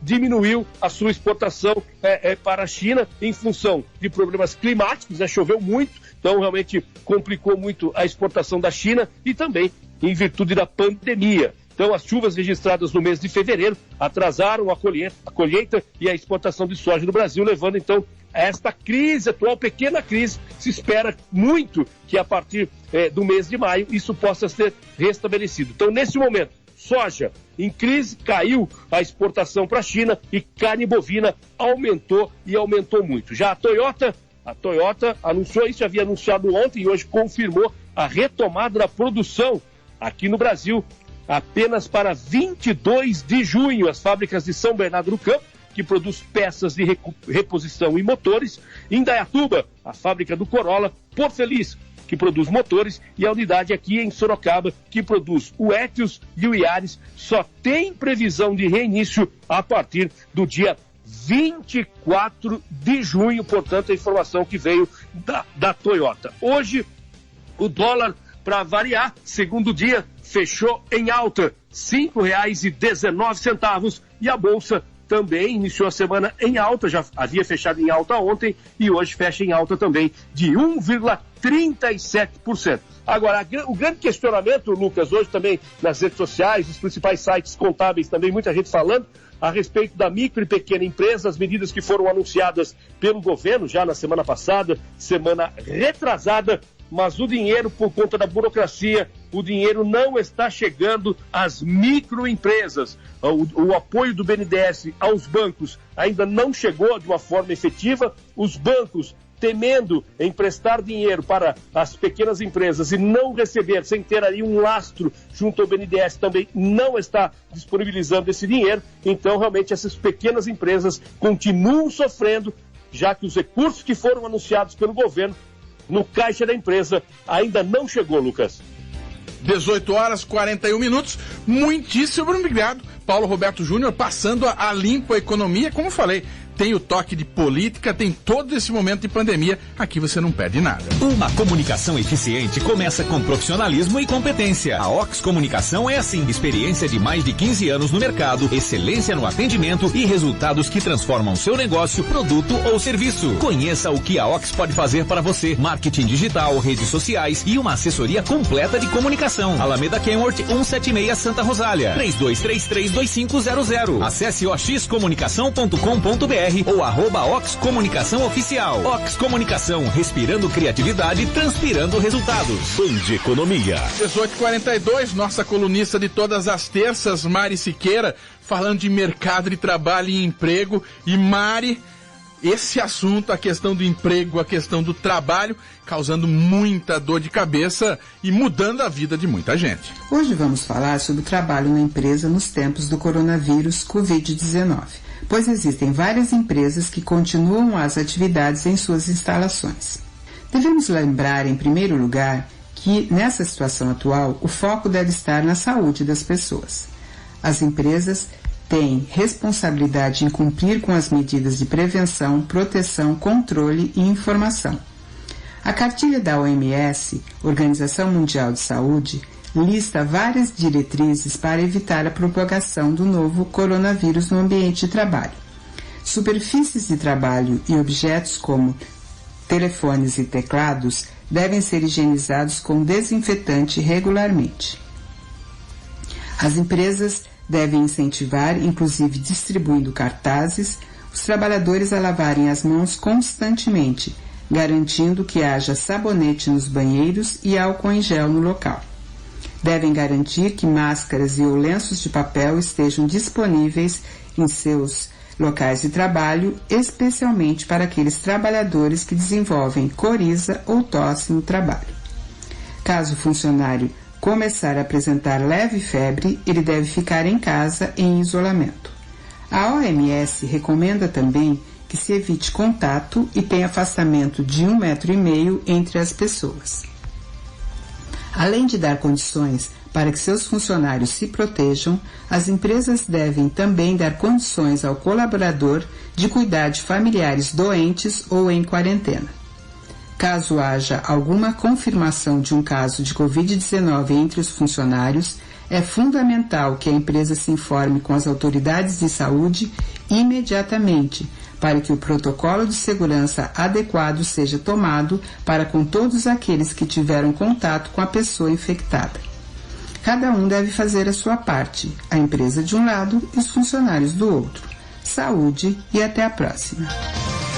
diminuiu a sua exportação para a China em função de problemas climáticos, né? Choveu muito, então realmente complicou muito a exportação da China e também em virtude da pandemia. Então, as chuvas registradas no mês de fevereiro atrasaram a colheita e a exportação de soja no Brasil, levando, então, a esta crise atual, pequena crise. Se espera muito que, a partir do mês de maio, isso possa ser restabelecido. Então, nesse momento, soja em crise, caiu a exportação para a China e carne bovina aumentou e aumentou muito. Já a Toyota anunciou isso, havia anunciado ontem e hoje confirmou a retomada da produção aqui no Brasil, apenas para 22 de junho, as fábricas de São Bernardo do Campo, que produz peças de reposição e motores, Indaiatuba, a fábrica do Corolla, Porto Feliz, que produz motores, e a unidade aqui em Sorocaba, que produz o Etios e o Yaris, só tem previsão de reinício a partir do dia 24 de junho, portanto, a informação que veio da Toyota. Hoje, o dólar, para variar, segundo dia, fechou em alta, R$ 5,19, e a Bolsa também iniciou a semana em alta, já havia fechado em alta ontem, e hoje fecha em alta também de 1,37%. Agora, o grande questionamento, Lucas, hoje também nas redes sociais, nos principais sites contábeis também, muita gente falando a respeito da micro e pequena empresa, as medidas que foram anunciadas pelo governo já na semana passada, semana retrasada, mas o dinheiro, por conta da burocracia, o dinheiro não está chegando às microempresas. O apoio do BNDES aos bancos ainda não chegou de uma forma efetiva. Os bancos, temendo emprestar dinheiro para as pequenas empresas e não receber, sem ter ali um lastro junto ao BNDES, também não está disponibilizando esse dinheiro. Então, realmente, essas pequenas empresas continuam sofrendo, já que os recursos que foram anunciados pelo governo no caixa da empresa ainda não chegou, Lucas. 18h41. Muitíssimo obrigado, Paulo Roberto Júnior, passando a limpo a economia. Como eu falei, tem o toque de política, tem todo esse momento de pandemia. Aqui você não perde nada. Uma comunicação eficiente começa com profissionalismo e competência. A Ox Comunicação é assim, experiência de mais de 15 anos no mercado, excelência no atendimento e resultados que transformam seu negócio, produto ou serviço. Conheça o que a Ox pode fazer para você. Marketing digital, redes sociais e uma assessoria completa de comunicação. Alameda Kenworth 176 Santa Rosália. 3233-2500. Acesse oxcomunicação.com.br ou @Ox Comunicação Oficial. Ox Comunicação, respirando criatividade, transpirando resultados. Band Economia. 18h42, nossa colunista de todas as terças, Mari Siqueira, falando de mercado de trabalho e emprego. E Mari, esse assunto, a questão do emprego, a questão do trabalho, causando muita dor de cabeça e mudando a vida de muita gente. Hoje vamos falar sobre o trabalho na empresa nos tempos do coronavírus Covid-19, pois existem várias empresas que continuam as atividades em suas instalações. Devemos lembrar, em primeiro lugar, que nessa situação atual o foco deve estar na saúde das pessoas. As empresas têm responsabilidade em cumprir com as medidas de prevenção, proteção, controle e informação. A cartilha da OMS, Organização Mundial de Saúde, lista várias diretrizes para evitar a propagação do novo coronavírus no ambiente de trabalho. Superfícies de trabalho e objetos como telefones e teclados devem ser higienizados com desinfetante regularmente. As empresas devem incentivar, inclusive distribuindo cartazes, os trabalhadores a lavarem as mãos constantemente, garantindo que haja sabonete nos banheiros e álcool em gel no local. Devem garantir que máscaras e ou lenços de papel estejam disponíveis em seus locais de trabalho, especialmente para aqueles trabalhadores que desenvolvem coriza ou tosse no trabalho. Caso o funcionário começar a apresentar leve febre, ele deve ficar em casa em isolamento. A OMS recomenda também que se evite contato e tenha afastamento de 1,5 metro entre as pessoas. Além de dar condições para que seus funcionários se protejam, as empresas devem também dar condições ao colaborador de cuidar de familiares doentes ou em quarentena. Caso haja alguma confirmação de um caso de Covid-19 entre os funcionários, é fundamental que a empresa se informe com as autoridades de saúde imediatamente, para que o protocolo de segurança adequado seja tomado para com todos aqueles que tiveram contato com a pessoa infectada. Cada um deve fazer a sua parte, a empresa de um lado e os funcionários do outro. Saúde e até a próxima.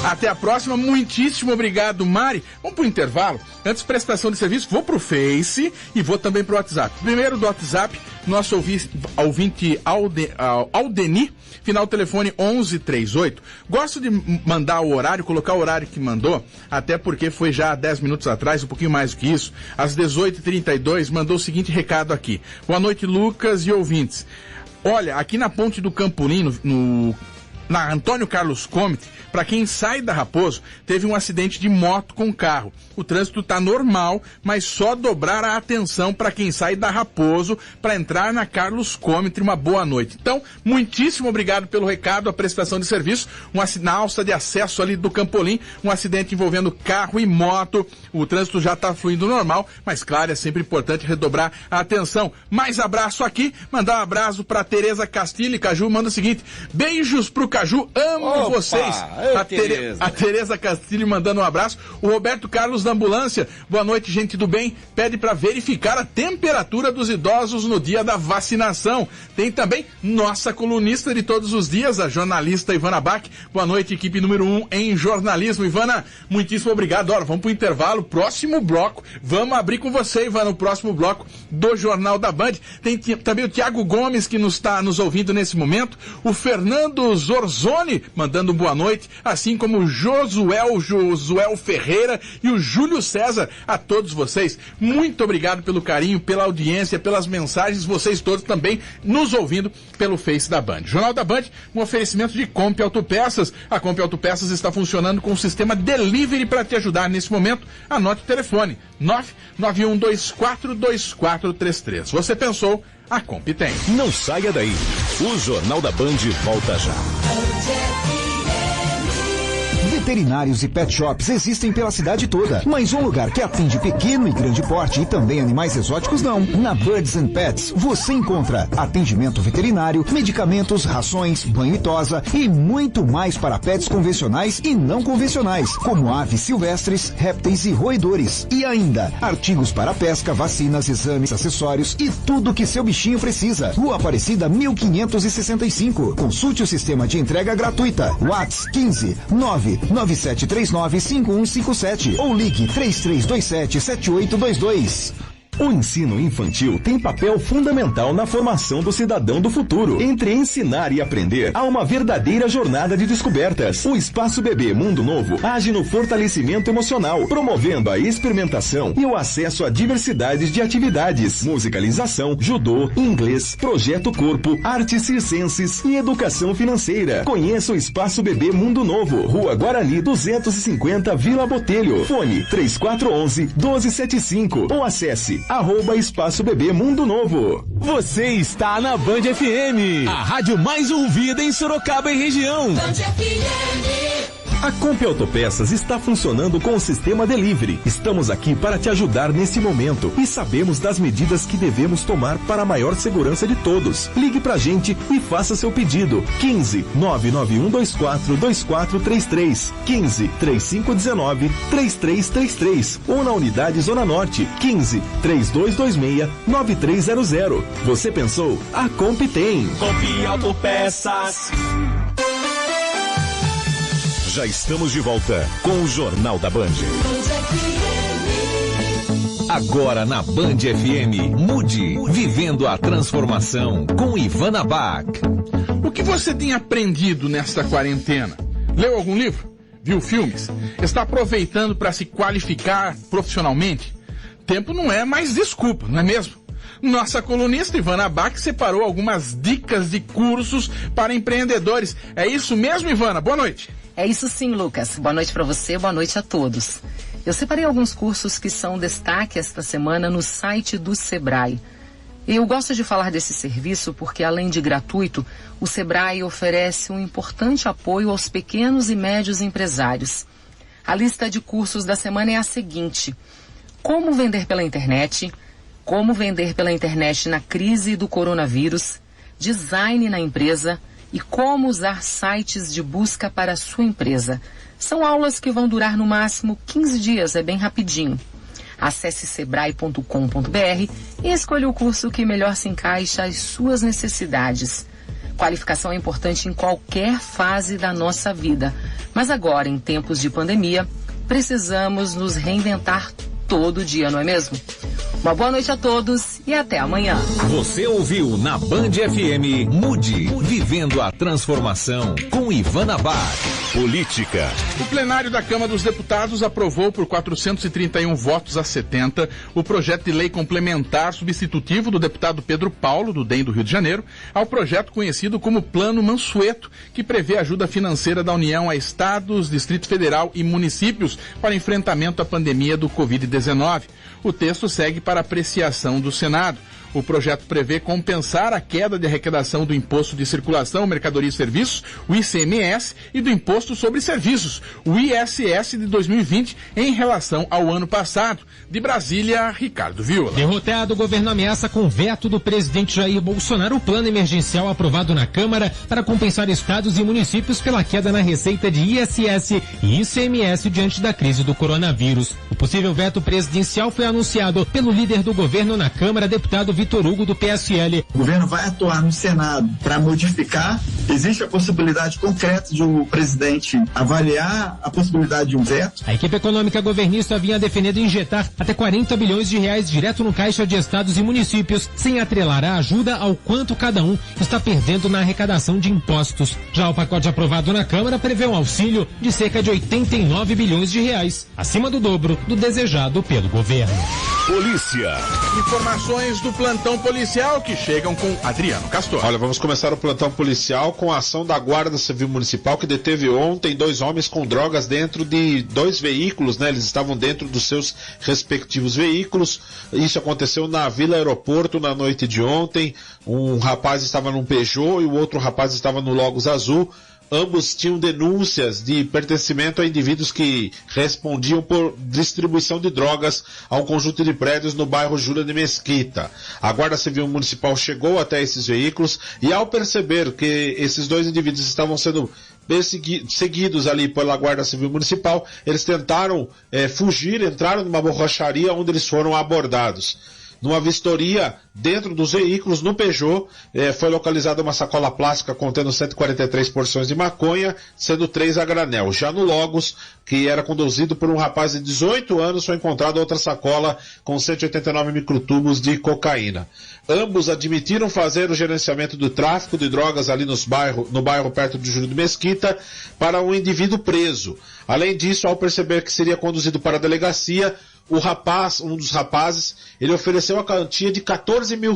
Até a próxima, muitíssimo obrigado, Mari. Vamos pro intervalo. Antes de prestação de serviço, vou pro Face e vou também pro WhatsApp. Primeiro do WhatsApp, nosso ouvinte Aldeni, final telefone 1138. Gosto de mandar o horário, colocar o horário que mandou, até porque foi já há 10 minutos atrás, um pouquinho mais do que isso. Às 18h32, mandou o seguinte recado aqui. Boa noite, Lucas e ouvintes. Olha, aqui na Ponte do Campolim, na Antônio Carlos Comte, para quem sai da Raposo, teve um acidente de moto com carro. O trânsito está normal, mas só dobrar a atenção para quem sai da Raposo para entrar na Carlos Comte. Uma boa noite. Então, muitíssimo obrigado pelo recado, a prestação de serviço. Na alça de acesso ali do Campolim, um acidente envolvendo carro e moto. O trânsito já está fluindo normal, mas claro, é sempre importante redobrar a atenção. Mais abraço aqui, mandar um abraço para Tereza Castilho e Caju, manda o seguinte: beijos pro Caju, amo vocês. A Tereza Castilho mandando um abraço. O Roberto Carlos da Ambulância, boa noite, gente do bem, pede para verificar a temperatura dos idosos no dia da vacinação. Tem também nossa colunista de todos os dias, a jornalista Ivana Bach. Boa noite, equipe número 1 em jornalismo. Ivana, muitíssimo obrigado. Ora, vamos pro intervalo, próximo bloco, vamos abrir com você, Ivana, o próximo bloco do Jornal da Band. Tem também o Tiago Gomes, que está nos ouvindo nesse momento, o Fernando Zorzoni mandando boa noite, assim como o Josuel Ferreira e o Júlio César. A todos vocês, muito obrigado pelo carinho, pela audiência, pelas mensagens, vocês todos também nos ouvindo pelo Face da Band. Jornal da Band, um oferecimento de Comp Autopeças. A Comp Autopeças está funcionando com o sistema Delivery para te ajudar nesse momento. Anote o telefone, 991242433. Você pensou, a Comp tem. Não saia daí. O Jornal da Band volta já. veterinários e pet shops existem pela cidade toda, mas um lugar que atende pequeno e grande porte e também animais exóticos não. Na Birds and Pets você encontra atendimento veterinário, medicamentos, rações, banho e tosa e muito mais para pets convencionais e não convencionais, como aves silvestres, répteis e roedores. E ainda, artigos para pesca, vacinas, exames, acessórios e tudo que seu bichinho precisa. Rua Aparecida 1565. Consulte o sistema de entrega gratuita. WhatsApp 15 99739 5157 ou ligue 3327 7822. O ensino infantil tem papel fundamental na formação do cidadão do futuro. Entre ensinar e aprender, há uma verdadeira jornada de descobertas. O Espaço Bebê Mundo Novo age no fortalecimento emocional, promovendo a experimentação e o acesso a diversidades de atividades, musicalização, judô, inglês, projeto corpo, artes circenses e educação financeira. Conheça o Espaço Bebê Mundo Novo, Rua Guarani 250, Vila Botelho. Fone 3411-1275 ou acesse @Espaço Bebê Mundo Novo. Você está na Band FM, a rádio mais ouvida em Sorocaba e região. Band FM. A Comp Autopeças está funcionando com o sistema Delivery. Estamos aqui para te ajudar nesse momento e sabemos das medidas que devemos tomar para a maior segurança de todos. Ligue pra gente e faça seu pedido. 15 99124 2433, 15 3519 3333 ou na unidade Zona Norte, 15 3226 9300. Você pensou? A Comp tem. Comp Autopeças. Já estamos de volta com o Jornal da Band. Agora na Band FM, mude, vivendo a transformação com Ivana Bach. O que você tem aprendido nesta quarentena? Leu algum livro? Viu filmes? Está aproveitando para se qualificar profissionalmente? Tempo não é mais desculpa, não é mesmo? Nossa colunista Ivana Bach separou algumas dicas de cursos para empreendedores. É isso mesmo, Ivana? Boa noite. É isso sim, Lucas. Boa noite para você, boa noite a todos. Eu separei alguns cursos que são destaque esta semana no site do Sebrae. Eu gosto de falar desse serviço porque, além de gratuito, o Sebrae oferece um importante apoio aos pequenos e médios empresários. A lista de cursos da semana é a seguinte: como vender pela internet, como vender pela internet na crise do coronavírus, design na empresa e como usar sites de busca para a sua empresa. São aulas que vão durar no máximo 15 dias, é bem rapidinho. Acesse sebrae.com.br e escolha o curso que melhor se encaixa às suas necessidades. Qualificação é importante em qualquer fase da nossa vida, mas agora, em tempos de pandemia, precisamos nos reinventar todo dia, não é mesmo? Uma boa noite a todos e até amanhã. Você ouviu na Band FM, mude, vivendo a transformação com Ivana Bach. Política. O plenário da Câmara dos Deputados aprovou por 431 votos a 70 o projeto de lei complementar substitutivo do deputado Pedro Paulo, do DEM do Rio de Janeiro, ao projeto conhecido como Plano Mansueto, que prevê ajuda financeira da União a estados, Distrito Federal e municípios para enfrentamento à pandemia do Covid-19. O texto segue para apreciação do Senado. O projeto prevê compensar a queda de arrecadação do Imposto de Circulação, Mercadoria e Serviços, o ICMS, e do Imposto sobre Serviços, o ISS, de 2020, em relação ao ano passado. De Brasília, Ricardo Viola. Derrotado, o governo ameaça com veto do presidente Jair Bolsonaro o plano emergencial aprovado na Câmara para compensar estados e municípios pela queda na receita de ISS e ICMS diante da crise do coronavírus. O possível veto presidencial foi anunciado pelo líder do governo na Câmara, deputado Vitor Hugo, do PSL. O governo vai atuar no Senado para modificar. Existe a possibilidade concreta de o presidente avaliar a possibilidade de um veto. A equipe econômica governista vinha defendendo injetar até 40 bilhões de reais direto no caixa de estados e municípios, sem atrelar a ajuda ao quanto cada um está perdendo na arrecadação de impostos. Já o pacote aprovado na Câmara prevê um auxílio de cerca de 89 bilhões de reais, acima do dobro do desejado pelo governo. Polícia. Informações do plantão policial que chegam com Adriano Castor. Olha, vamos começar o plantão policial com a ação da Guarda Civil Municipal, que deteve ontem 2 homens com drogas dentro de 2 veículos, né? Eles estavam dentro dos seus respectivos veículos. Isso aconteceu na Vila Aeroporto na noite de ontem. Um rapaz estava num Peugeot e o outro rapaz estava no Logos Azul. Ambos tinham denúncias de pertencimento a indivíduos que respondiam por distribuição de drogas a um conjunto de prédios no bairro Júlia de Mesquita. A Guarda Civil Municipal chegou até esses veículos e, ao perceber que esses dois indivíduos estavam sendo seguidos ali pela Guarda Civil Municipal, eles tentaram fugir, entraram numa borracharia onde eles foram abordados. Numa vistoria dentro dos veículos, no Peugeot, foi localizada uma sacola plástica contendo 143 porções de maconha, sendo 3 a granel. Já no Logos, que era conduzido por um rapaz de 18 anos, foi encontrada outra sacola com 189 microtubos de cocaína. Ambos admitiram fazer o gerenciamento do tráfico de drogas ali no bairro perto de Júlio de Mesquita para um indivíduo preso. Além disso, ao perceber que seria conduzido para a delegacia, um dos rapazes, ele ofereceu a quantia de R$14 mil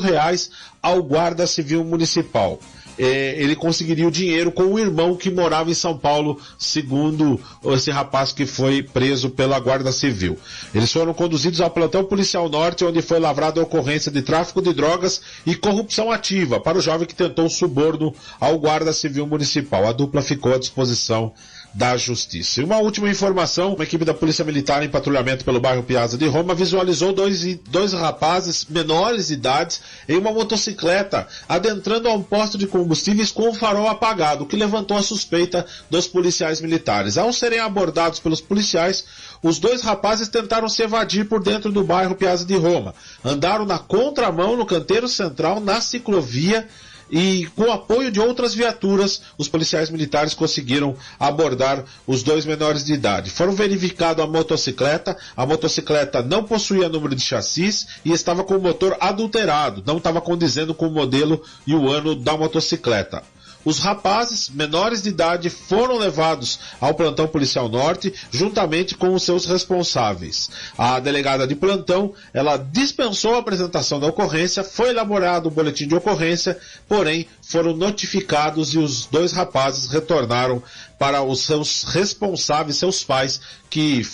ao Guarda Civil Municipal. Ele conseguiria o dinheiro com o irmão que morava em São Paulo, segundo esse rapaz que foi preso pela Guarda Civil. Eles foram conduzidos ao plantão policial norte, onde foi lavrada a ocorrência de tráfico de drogas e corrupção ativa para o jovem que tentou suborno ao Guarda Civil Municipal. A dupla ficou à disposição da Justiça. E uma última informação: uma equipe da Polícia Militar em patrulhamento pelo bairro Piazza de Roma visualizou dois rapazes menores de idade em uma motocicleta adentrando a um posto de combustíveis com o farol apagado, o que levantou a suspeita dos policiais militares. Ao serem abordados pelos policiais, os dois rapazes tentaram se evadir por dentro do bairro Piazza de Roma. Andaram na contramão no canteiro central, na ciclovia, e com o apoio de outras viaturas, os policiais militares conseguiram abordar os dois menores de idade. Foram verificados a motocicleta não possuía número de chassis e estava com o motor adulterado, não estava condizendo com o modelo e o ano da motocicleta. Os rapazes menores de idade foram levados ao plantão policial norte, juntamente com os seus responsáveis. A delegada de plantão, ela dispensou a apresentação da ocorrência, foi elaborado o boletim de ocorrência, porém foram notificados e os dois rapazes retornaram para os seus responsáveis, seus pais, que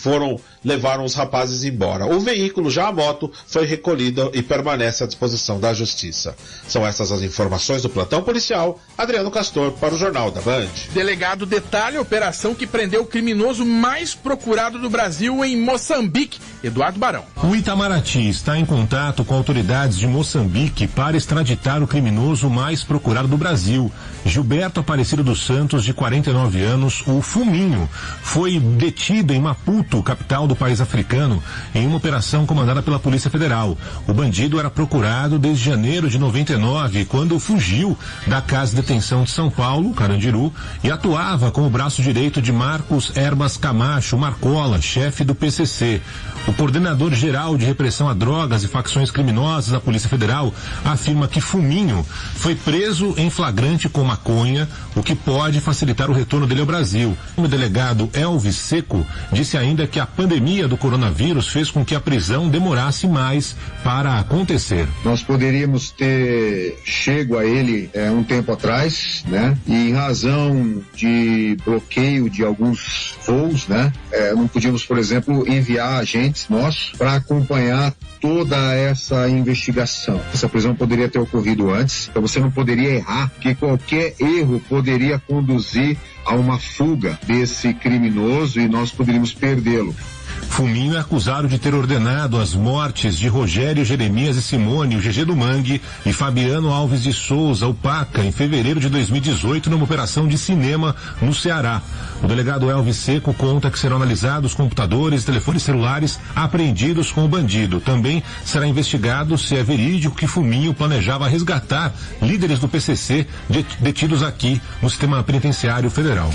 levaram os rapazes embora. O veículo, já a moto, foi recolhido e permanece à disposição da Justiça. São essas as informações do plantão policial. Adriano Castor para o Jornal da Band. Delegado detalha a operação que prendeu o criminoso mais procurado do Brasil em Moçambique, Eduardo Barão. O Itamaraty está em contato com autoridades de Moçambique para extraditar o criminoso mais procurado do Brasil. Gilberto Aparecido dos Santos, de 49 anos, o Fuminho, foi detido em Maputo, capital do país africano, em uma operação comandada pela Polícia Federal. O bandido era procurado desde janeiro de 99, quando fugiu da casa de detenção de São Paulo, Carandiru, e atuava como braço direito de Marcos Herbas Camacho Marcola, chefe do PCC. O coordenador-geral de repressão a drogas e facções criminosas da Polícia Federal afirma que Fuminho foi preso em flagrante com maconha, o que pode facilitar o retorno dele ao Brasil. O delegado Elvis Seco disse ainda que a pandemia do coronavírus fez com que a prisão demorasse mais para acontecer. Nós poderíamos ter chego a ele um tempo atrás, né? E em razão de bloqueio de alguns voos, né? Não podíamos, por exemplo, enviar agentes nossos para acompanhar toda essa investigação. Essa prisão poderia ter ocorrido antes, então você não poderia errar, que qualquer erro poderia conduzir a uma fuga desse criminoso e nós poderíamos perdê-lo. Fuminho é acusado de ter ordenado as mortes de Rogério Jeremias e Simone, o GG do Mangue, e Fabiano Alves de Souza, o Paca, em fevereiro de 2018, numa operação de cinema no Ceará. O delegado Elvis Seco conta que serão analisados computadores e telefones celulares apreendidos com o bandido. Também será investigado se é verídico que Fuminho planejava resgatar líderes do PCC detidos aqui no sistema penitenciário federal.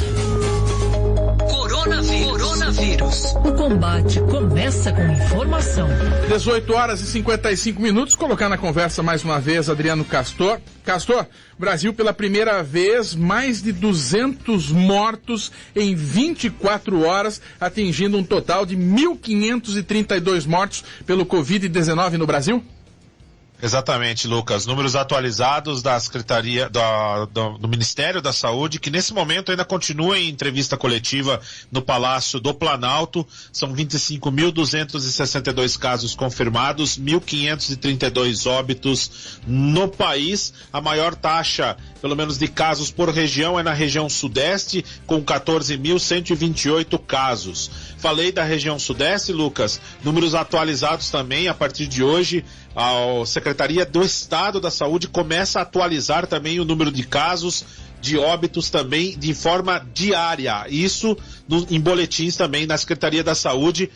Coronavírus. O combate começa com informação. 18h55. Colocar na conversa mais uma vez Adriano Castor. Castor, Brasil pela primeira vez, mais de 200 mortos em 24 horas, atingindo um total de 1.532 mortos pelo Covid-19 no Brasil? Exatamente, Lucas. Números atualizados da Secretaria do Ministério da Saúde, que nesse momento ainda continua em entrevista coletiva no Palácio do Planalto. São 25.262 casos confirmados, 1.532 óbitos no país. A maior taxa, pelo menos de casos por região, é na região sudeste, com 14.128 casos. Falei da região sudeste, Lucas. Números atualizados também a partir de hoje. A Secretaria do Estado da Saúde começa a atualizar também o número de casos, de óbitos também de forma diária. Isso em boletins também na Secretaria da Saúde.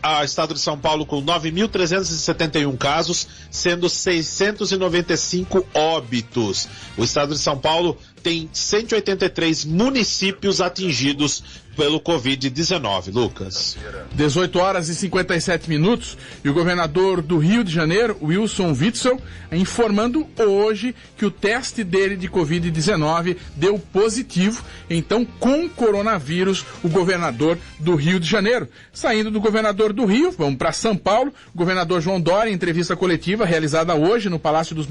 O Estado de São Paulo com 9.371 casos, sendo 695 óbitos. O Estado de São Paulo tem 183 municípios atingidos pelo Covid-19, Lucas. 18 horas e 57 minutos e o governador do Rio de Janeiro, Wilson Witzel, informando hoje que o teste dele de Covid-19 deu positivo. Então, com coronavírus, o governador do Rio de Janeiro. Saindo do governador do Rio, vamos para São Paulo. O governador João Dória, em entrevista coletiva realizada hoje no Palácio dos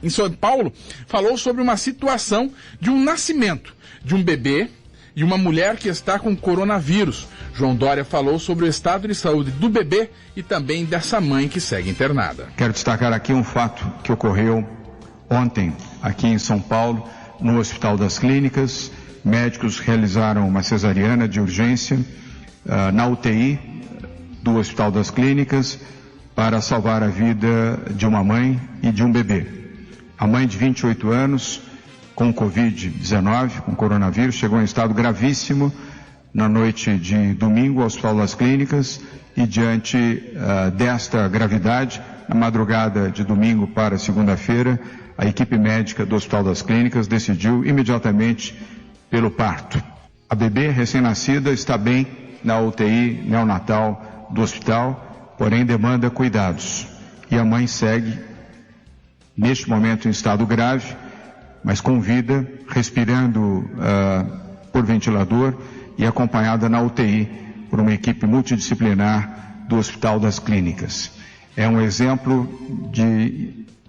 em São Paulo, falou sobre uma situação de um nascimento de um bebê e uma mulher que está com coronavírus. João Dória falou sobre o estado de saúde do bebê e também dessa mãe que segue internada. Quero destacar aqui um fato que ocorreu ontem aqui em São Paulo, no Hospital das Clínicas. Médicos realizaram uma cesariana de urgência na UTI do Hospital das Clínicas para salvar a vida de uma mãe e de um bebê. A mãe de 28 anos, com Covid-19, com coronavírus, chegou em estado gravíssimo na noite de domingo ao Hospital das Clínicas e diante desta gravidade, na madrugada de domingo para segunda-feira, a equipe médica do Hospital das Clínicas decidiu imediatamente pelo parto. A bebê recém-nascida está bem na UTI neonatal do hospital, porém demanda cuidados. E a mãe segue, neste momento, em estado grave, mas com vida, respirando por ventilador e acompanhada na UTI por uma equipe multidisciplinar do Hospital das Clínicas. É um exemplo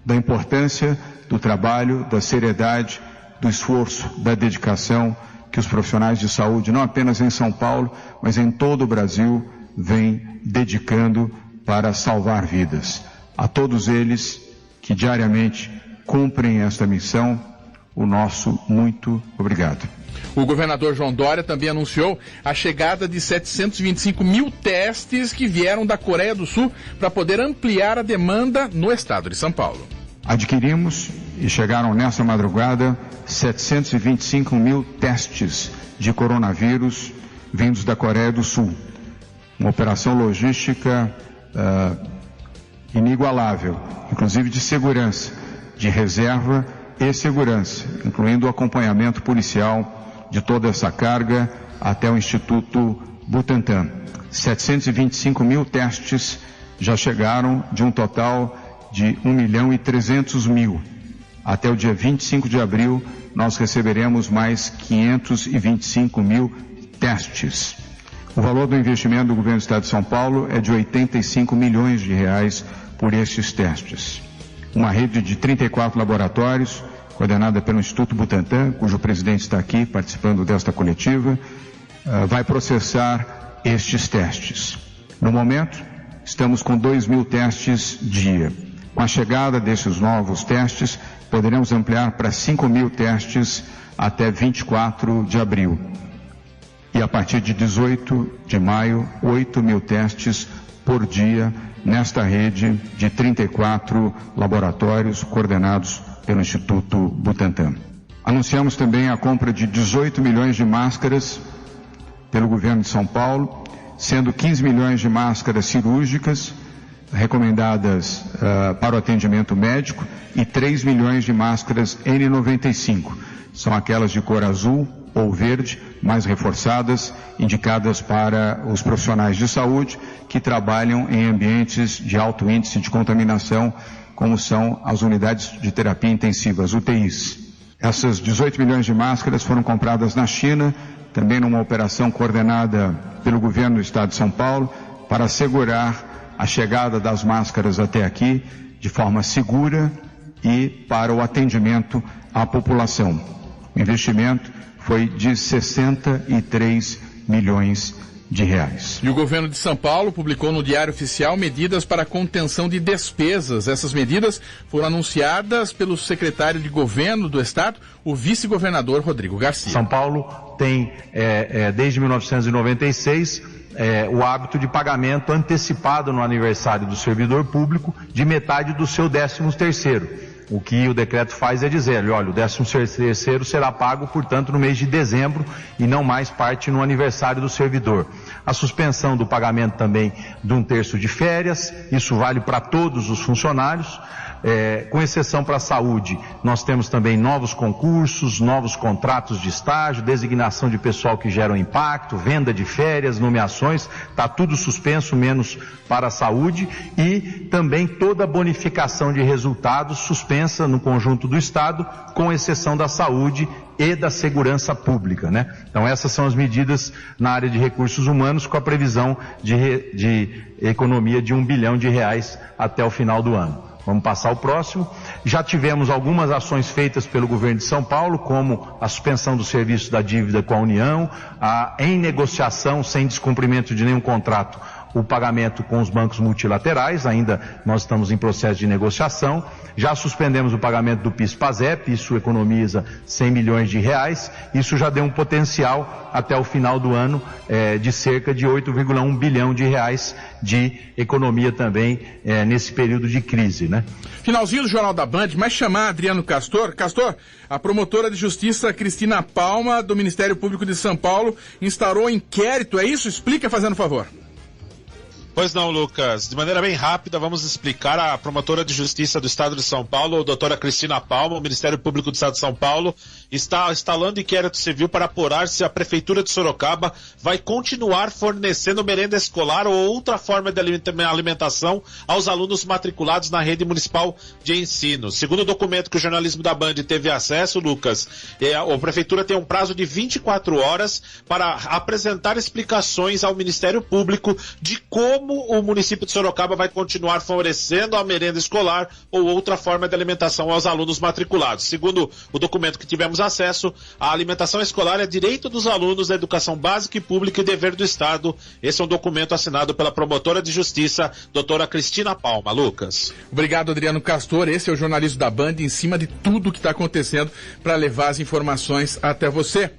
da importância do trabalho, da seriedade, do esforço, da dedicação que os profissionais de saúde, não apenas em São Paulo, mas em todo o Brasil, vêm dedicando para salvar vidas. A todos eles que diariamente cumprem esta missão, o nosso muito obrigado. O governador João Dória também anunciou a chegada de 725 mil testes que vieram da Coreia do Sul para poder ampliar a demanda no estado de São Paulo. Adquirimos e chegaram nessa madrugada 725 mil testes de coronavírus vindos da Coreia do Sul. Uma operação logística inigualável, inclusive de segurança, de reserva e segurança, incluindo o acompanhamento policial de toda essa carga até o Instituto Butantan. 725 mil testes já chegaram de um total de 1.300.000. Até o dia 25 de abril, nós receberemos mais 525 mil testes. O valor do investimento do governo do Estado de São Paulo é de 85 milhões de reais por estes testes. Uma rede de 34 laboratórios, coordenada pelo Instituto Butantan, cujo presidente está aqui participando desta coletiva, vai processar estes testes. No momento, estamos com 2.000 testes dia. Com a chegada desses novos testes, poderemos ampliar para 5.000 testes até 24 de abril. E a partir de 18 de maio, 8.000 testes por dia nesta rede de 34 laboratórios coordenados pelo Instituto Butantan. Anunciamos também a compra de 18 milhões de máscaras pelo governo de São Paulo, sendo 15 milhões de máscaras cirúrgicas recomendadas para o atendimento médico e 3 milhões de máscaras N95. São aquelas de cor azul ou verde, mais reforçadas, indicadas para os profissionais de saúde que trabalham em ambientes de alto índice de contaminação, como são as unidades de terapia intensiva, as UTIs. Essas 18 milhões de máscaras foram compradas na China, também numa operação coordenada pelo governo do Estado de São Paulo, para assegurar a chegada das máscaras até aqui de forma segura e para o atendimento à população. O investimento foi de 63 milhões de reais. E o governo de São Paulo publicou no Diário Oficial medidas para contenção de despesas. Essas medidas foram anunciadas pelo secretário de governo do estado, o vice-governador Rodrigo Garcia. São Paulo tem, desde 1996, o hábito de pagamento antecipado no aniversário do servidor público de metade do seu 13º. O que o decreto faz é dizer, olha, o 13º será pago, portanto, no mês de dezembro e não mais parte no aniversário do servidor. A suspensão do pagamento também de 1/3 de férias, isso vale para todos os funcionários. Com exceção para a saúde, nós temos também novos concursos, novos contratos de estágio, designação de pessoal que geram impacto, venda de férias, nomeações, está tudo suspenso, menos para a saúde, e também toda a bonificação de resultados suspensa no conjunto do Estado, com exceção da saúde e da segurança pública, né? Então essas são as medidas na área de recursos humanos, com a previsão de economia de R$1 bilhão até o final do ano. Vamos passar ao próximo. Já tivemos algumas ações feitas pelo governo de São Paulo, como a suspensão do serviço da dívida com a União, em negociação, sem descumprimento de nenhum contrato, o pagamento com os bancos multilaterais, ainda nós estamos em processo de negociação. Já suspendemos o pagamento do PIS/PASEP, isso economiza R$100 milhões, isso já deu um potencial até o final do ano de cerca de R$8,1 bilhão de economia também nesse período de crise, né? Finalzinho do Jornal da Band, mas chamar Adriano Castor. Castor, a promotora de justiça Cristina Palma, do Ministério Público de São Paulo, instaurou inquérito, é isso? Explica, fazendo favor. Pois não, Lucas. De maneira bem rápida, vamos explicar. A promotora de justiça do Estado de São Paulo, a doutora Cristina Palma, o Ministério Público do Estado de São Paulo, está instalando inquérito civil para apurar se a Prefeitura de Sorocaba vai continuar fornecendo merenda escolar ou outra forma de alimentação aos alunos matriculados na rede municipal de ensino. Segundo o documento que o jornalismo da Band teve acesso, Lucas, a Prefeitura tem um prazo de 24 horas para apresentar explicações ao Ministério Público de como o município de Sorocaba vai continuar fornecendo a merenda escolar ou outra forma de alimentação aos alunos matriculados. Segundo o documento que tivemos acesso, a alimentação escolar é direito dos alunos da educação básica e pública e dever do Estado. Esse é um documento assinado pela promotora de justiça, doutora Cristina Palma. Lucas. Obrigado, Adriano Castor. Esse é o jornalismo da Band, em cima de tudo que está acontecendo, para levar as informações até você.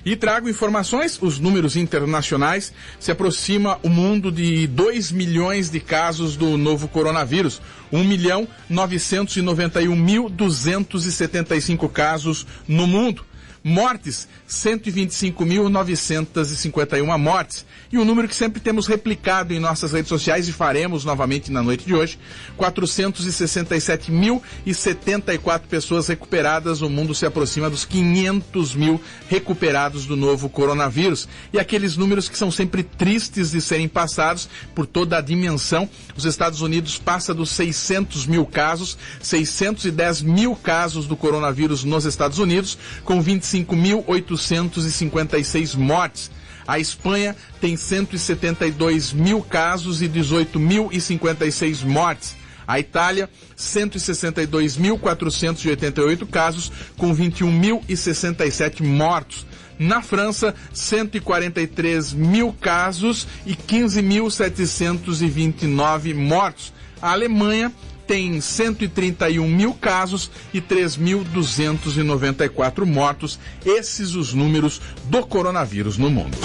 E trago informações, os números internacionais, se aproxima o mundo de 2 milhões de casos do novo coronavírus, 1.991.275 casos no mundo. Mortes, 125.951 mortes. E o número que sempre temos replicado em nossas redes sociais e faremos novamente na noite de hoje, 467.074 pessoas recuperadas. O mundo se aproxima dos 500 mil recuperados do novo coronavírus. E aqueles números que são sempre tristes de serem passados por toda a dimensão. Os Estados Unidos passa dos 600 mil casos, 610 mil casos do coronavírus nos Estados Unidos, com 25.856 mortes. A Espanha tem 172 mil casos e 18.056 mortes. A Itália, 162.488 casos, com 21.067 mortos. Na França, 143 mil casos e 15.729 mortos. A Alemanha tem 131 mil casos e 3.294 mortos. Esses os números do coronavírus no mundo.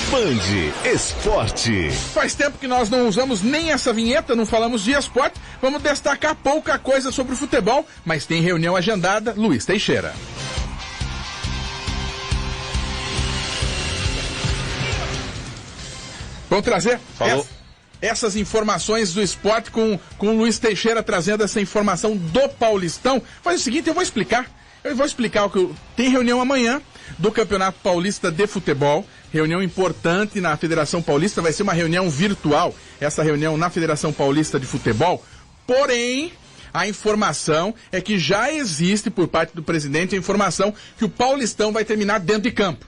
Band Esporte. Faz tempo que nós não usamos nem essa vinheta, não falamos de esporte. Vamos destacar pouca coisa sobre o futebol, mas tem reunião agendada. Luiz Teixeira. Vamos trazer essas informações do esporte com o Luiz Teixeira, trazendo essa informação do Paulistão. Faz o seguinte, eu vou explicar o que tem reunião amanhã do Campeonato Paulista de Futebol, reunião importante na Federação Paulista, vai ser uma reunião virtual, essa reunião na Federação Paulista de Futebol, porém, a informação é que já existe por parte do presidente a informação que o Paulistão vai terminar dentro de campo.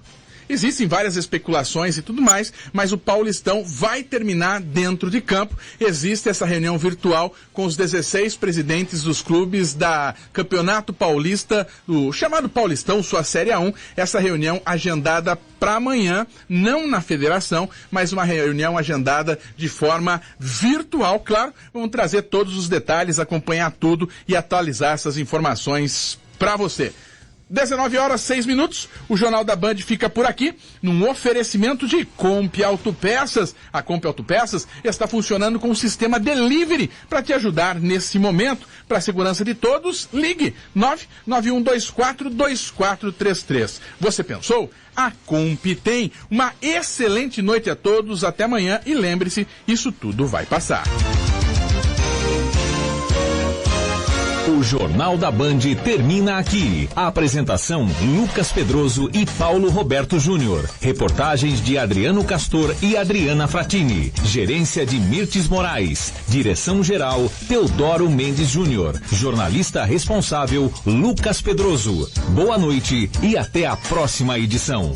Existem várias especulações e tudo mais, mas o Paulistão vai terminar dentro de campo. Existe essa reunião virtual com os 16 presidentes dos clubes da Campeonato Paulista, o chamado Paulistão, sua Série A1. Essa reunião agendada para amanhã, não na federação, mas uma reunião agendada de forma virtual. Claro, vamos trazer todos os detalhes, acompanhar tudo e atualizar essas informações para você. 19h06, o Jornal da Band fica por aqui, num oferecimento de Comp Autopeças. A Comp Autopeças está funcionando com o sistema Delivery para te ajudar nesse momento. Para a segurança de todos, ligue 991242433. Você pensou? A Comp tem. Uma excelente noite a todos, até amanhã e lembre-se, isso tudo vai passar. O Jornal da Band termina aqui. A apresentação: Lucas Pedroso e Paulo Roberto Júnior. Reportagens de Adriano Castor e Adriana Fratini. Gerência de Mirtes Moraes. Direção-geral: Teodoro Mendes Júnior. Jornalista responsável: Lucas Pedroso. Boa noite e até a próxima edição.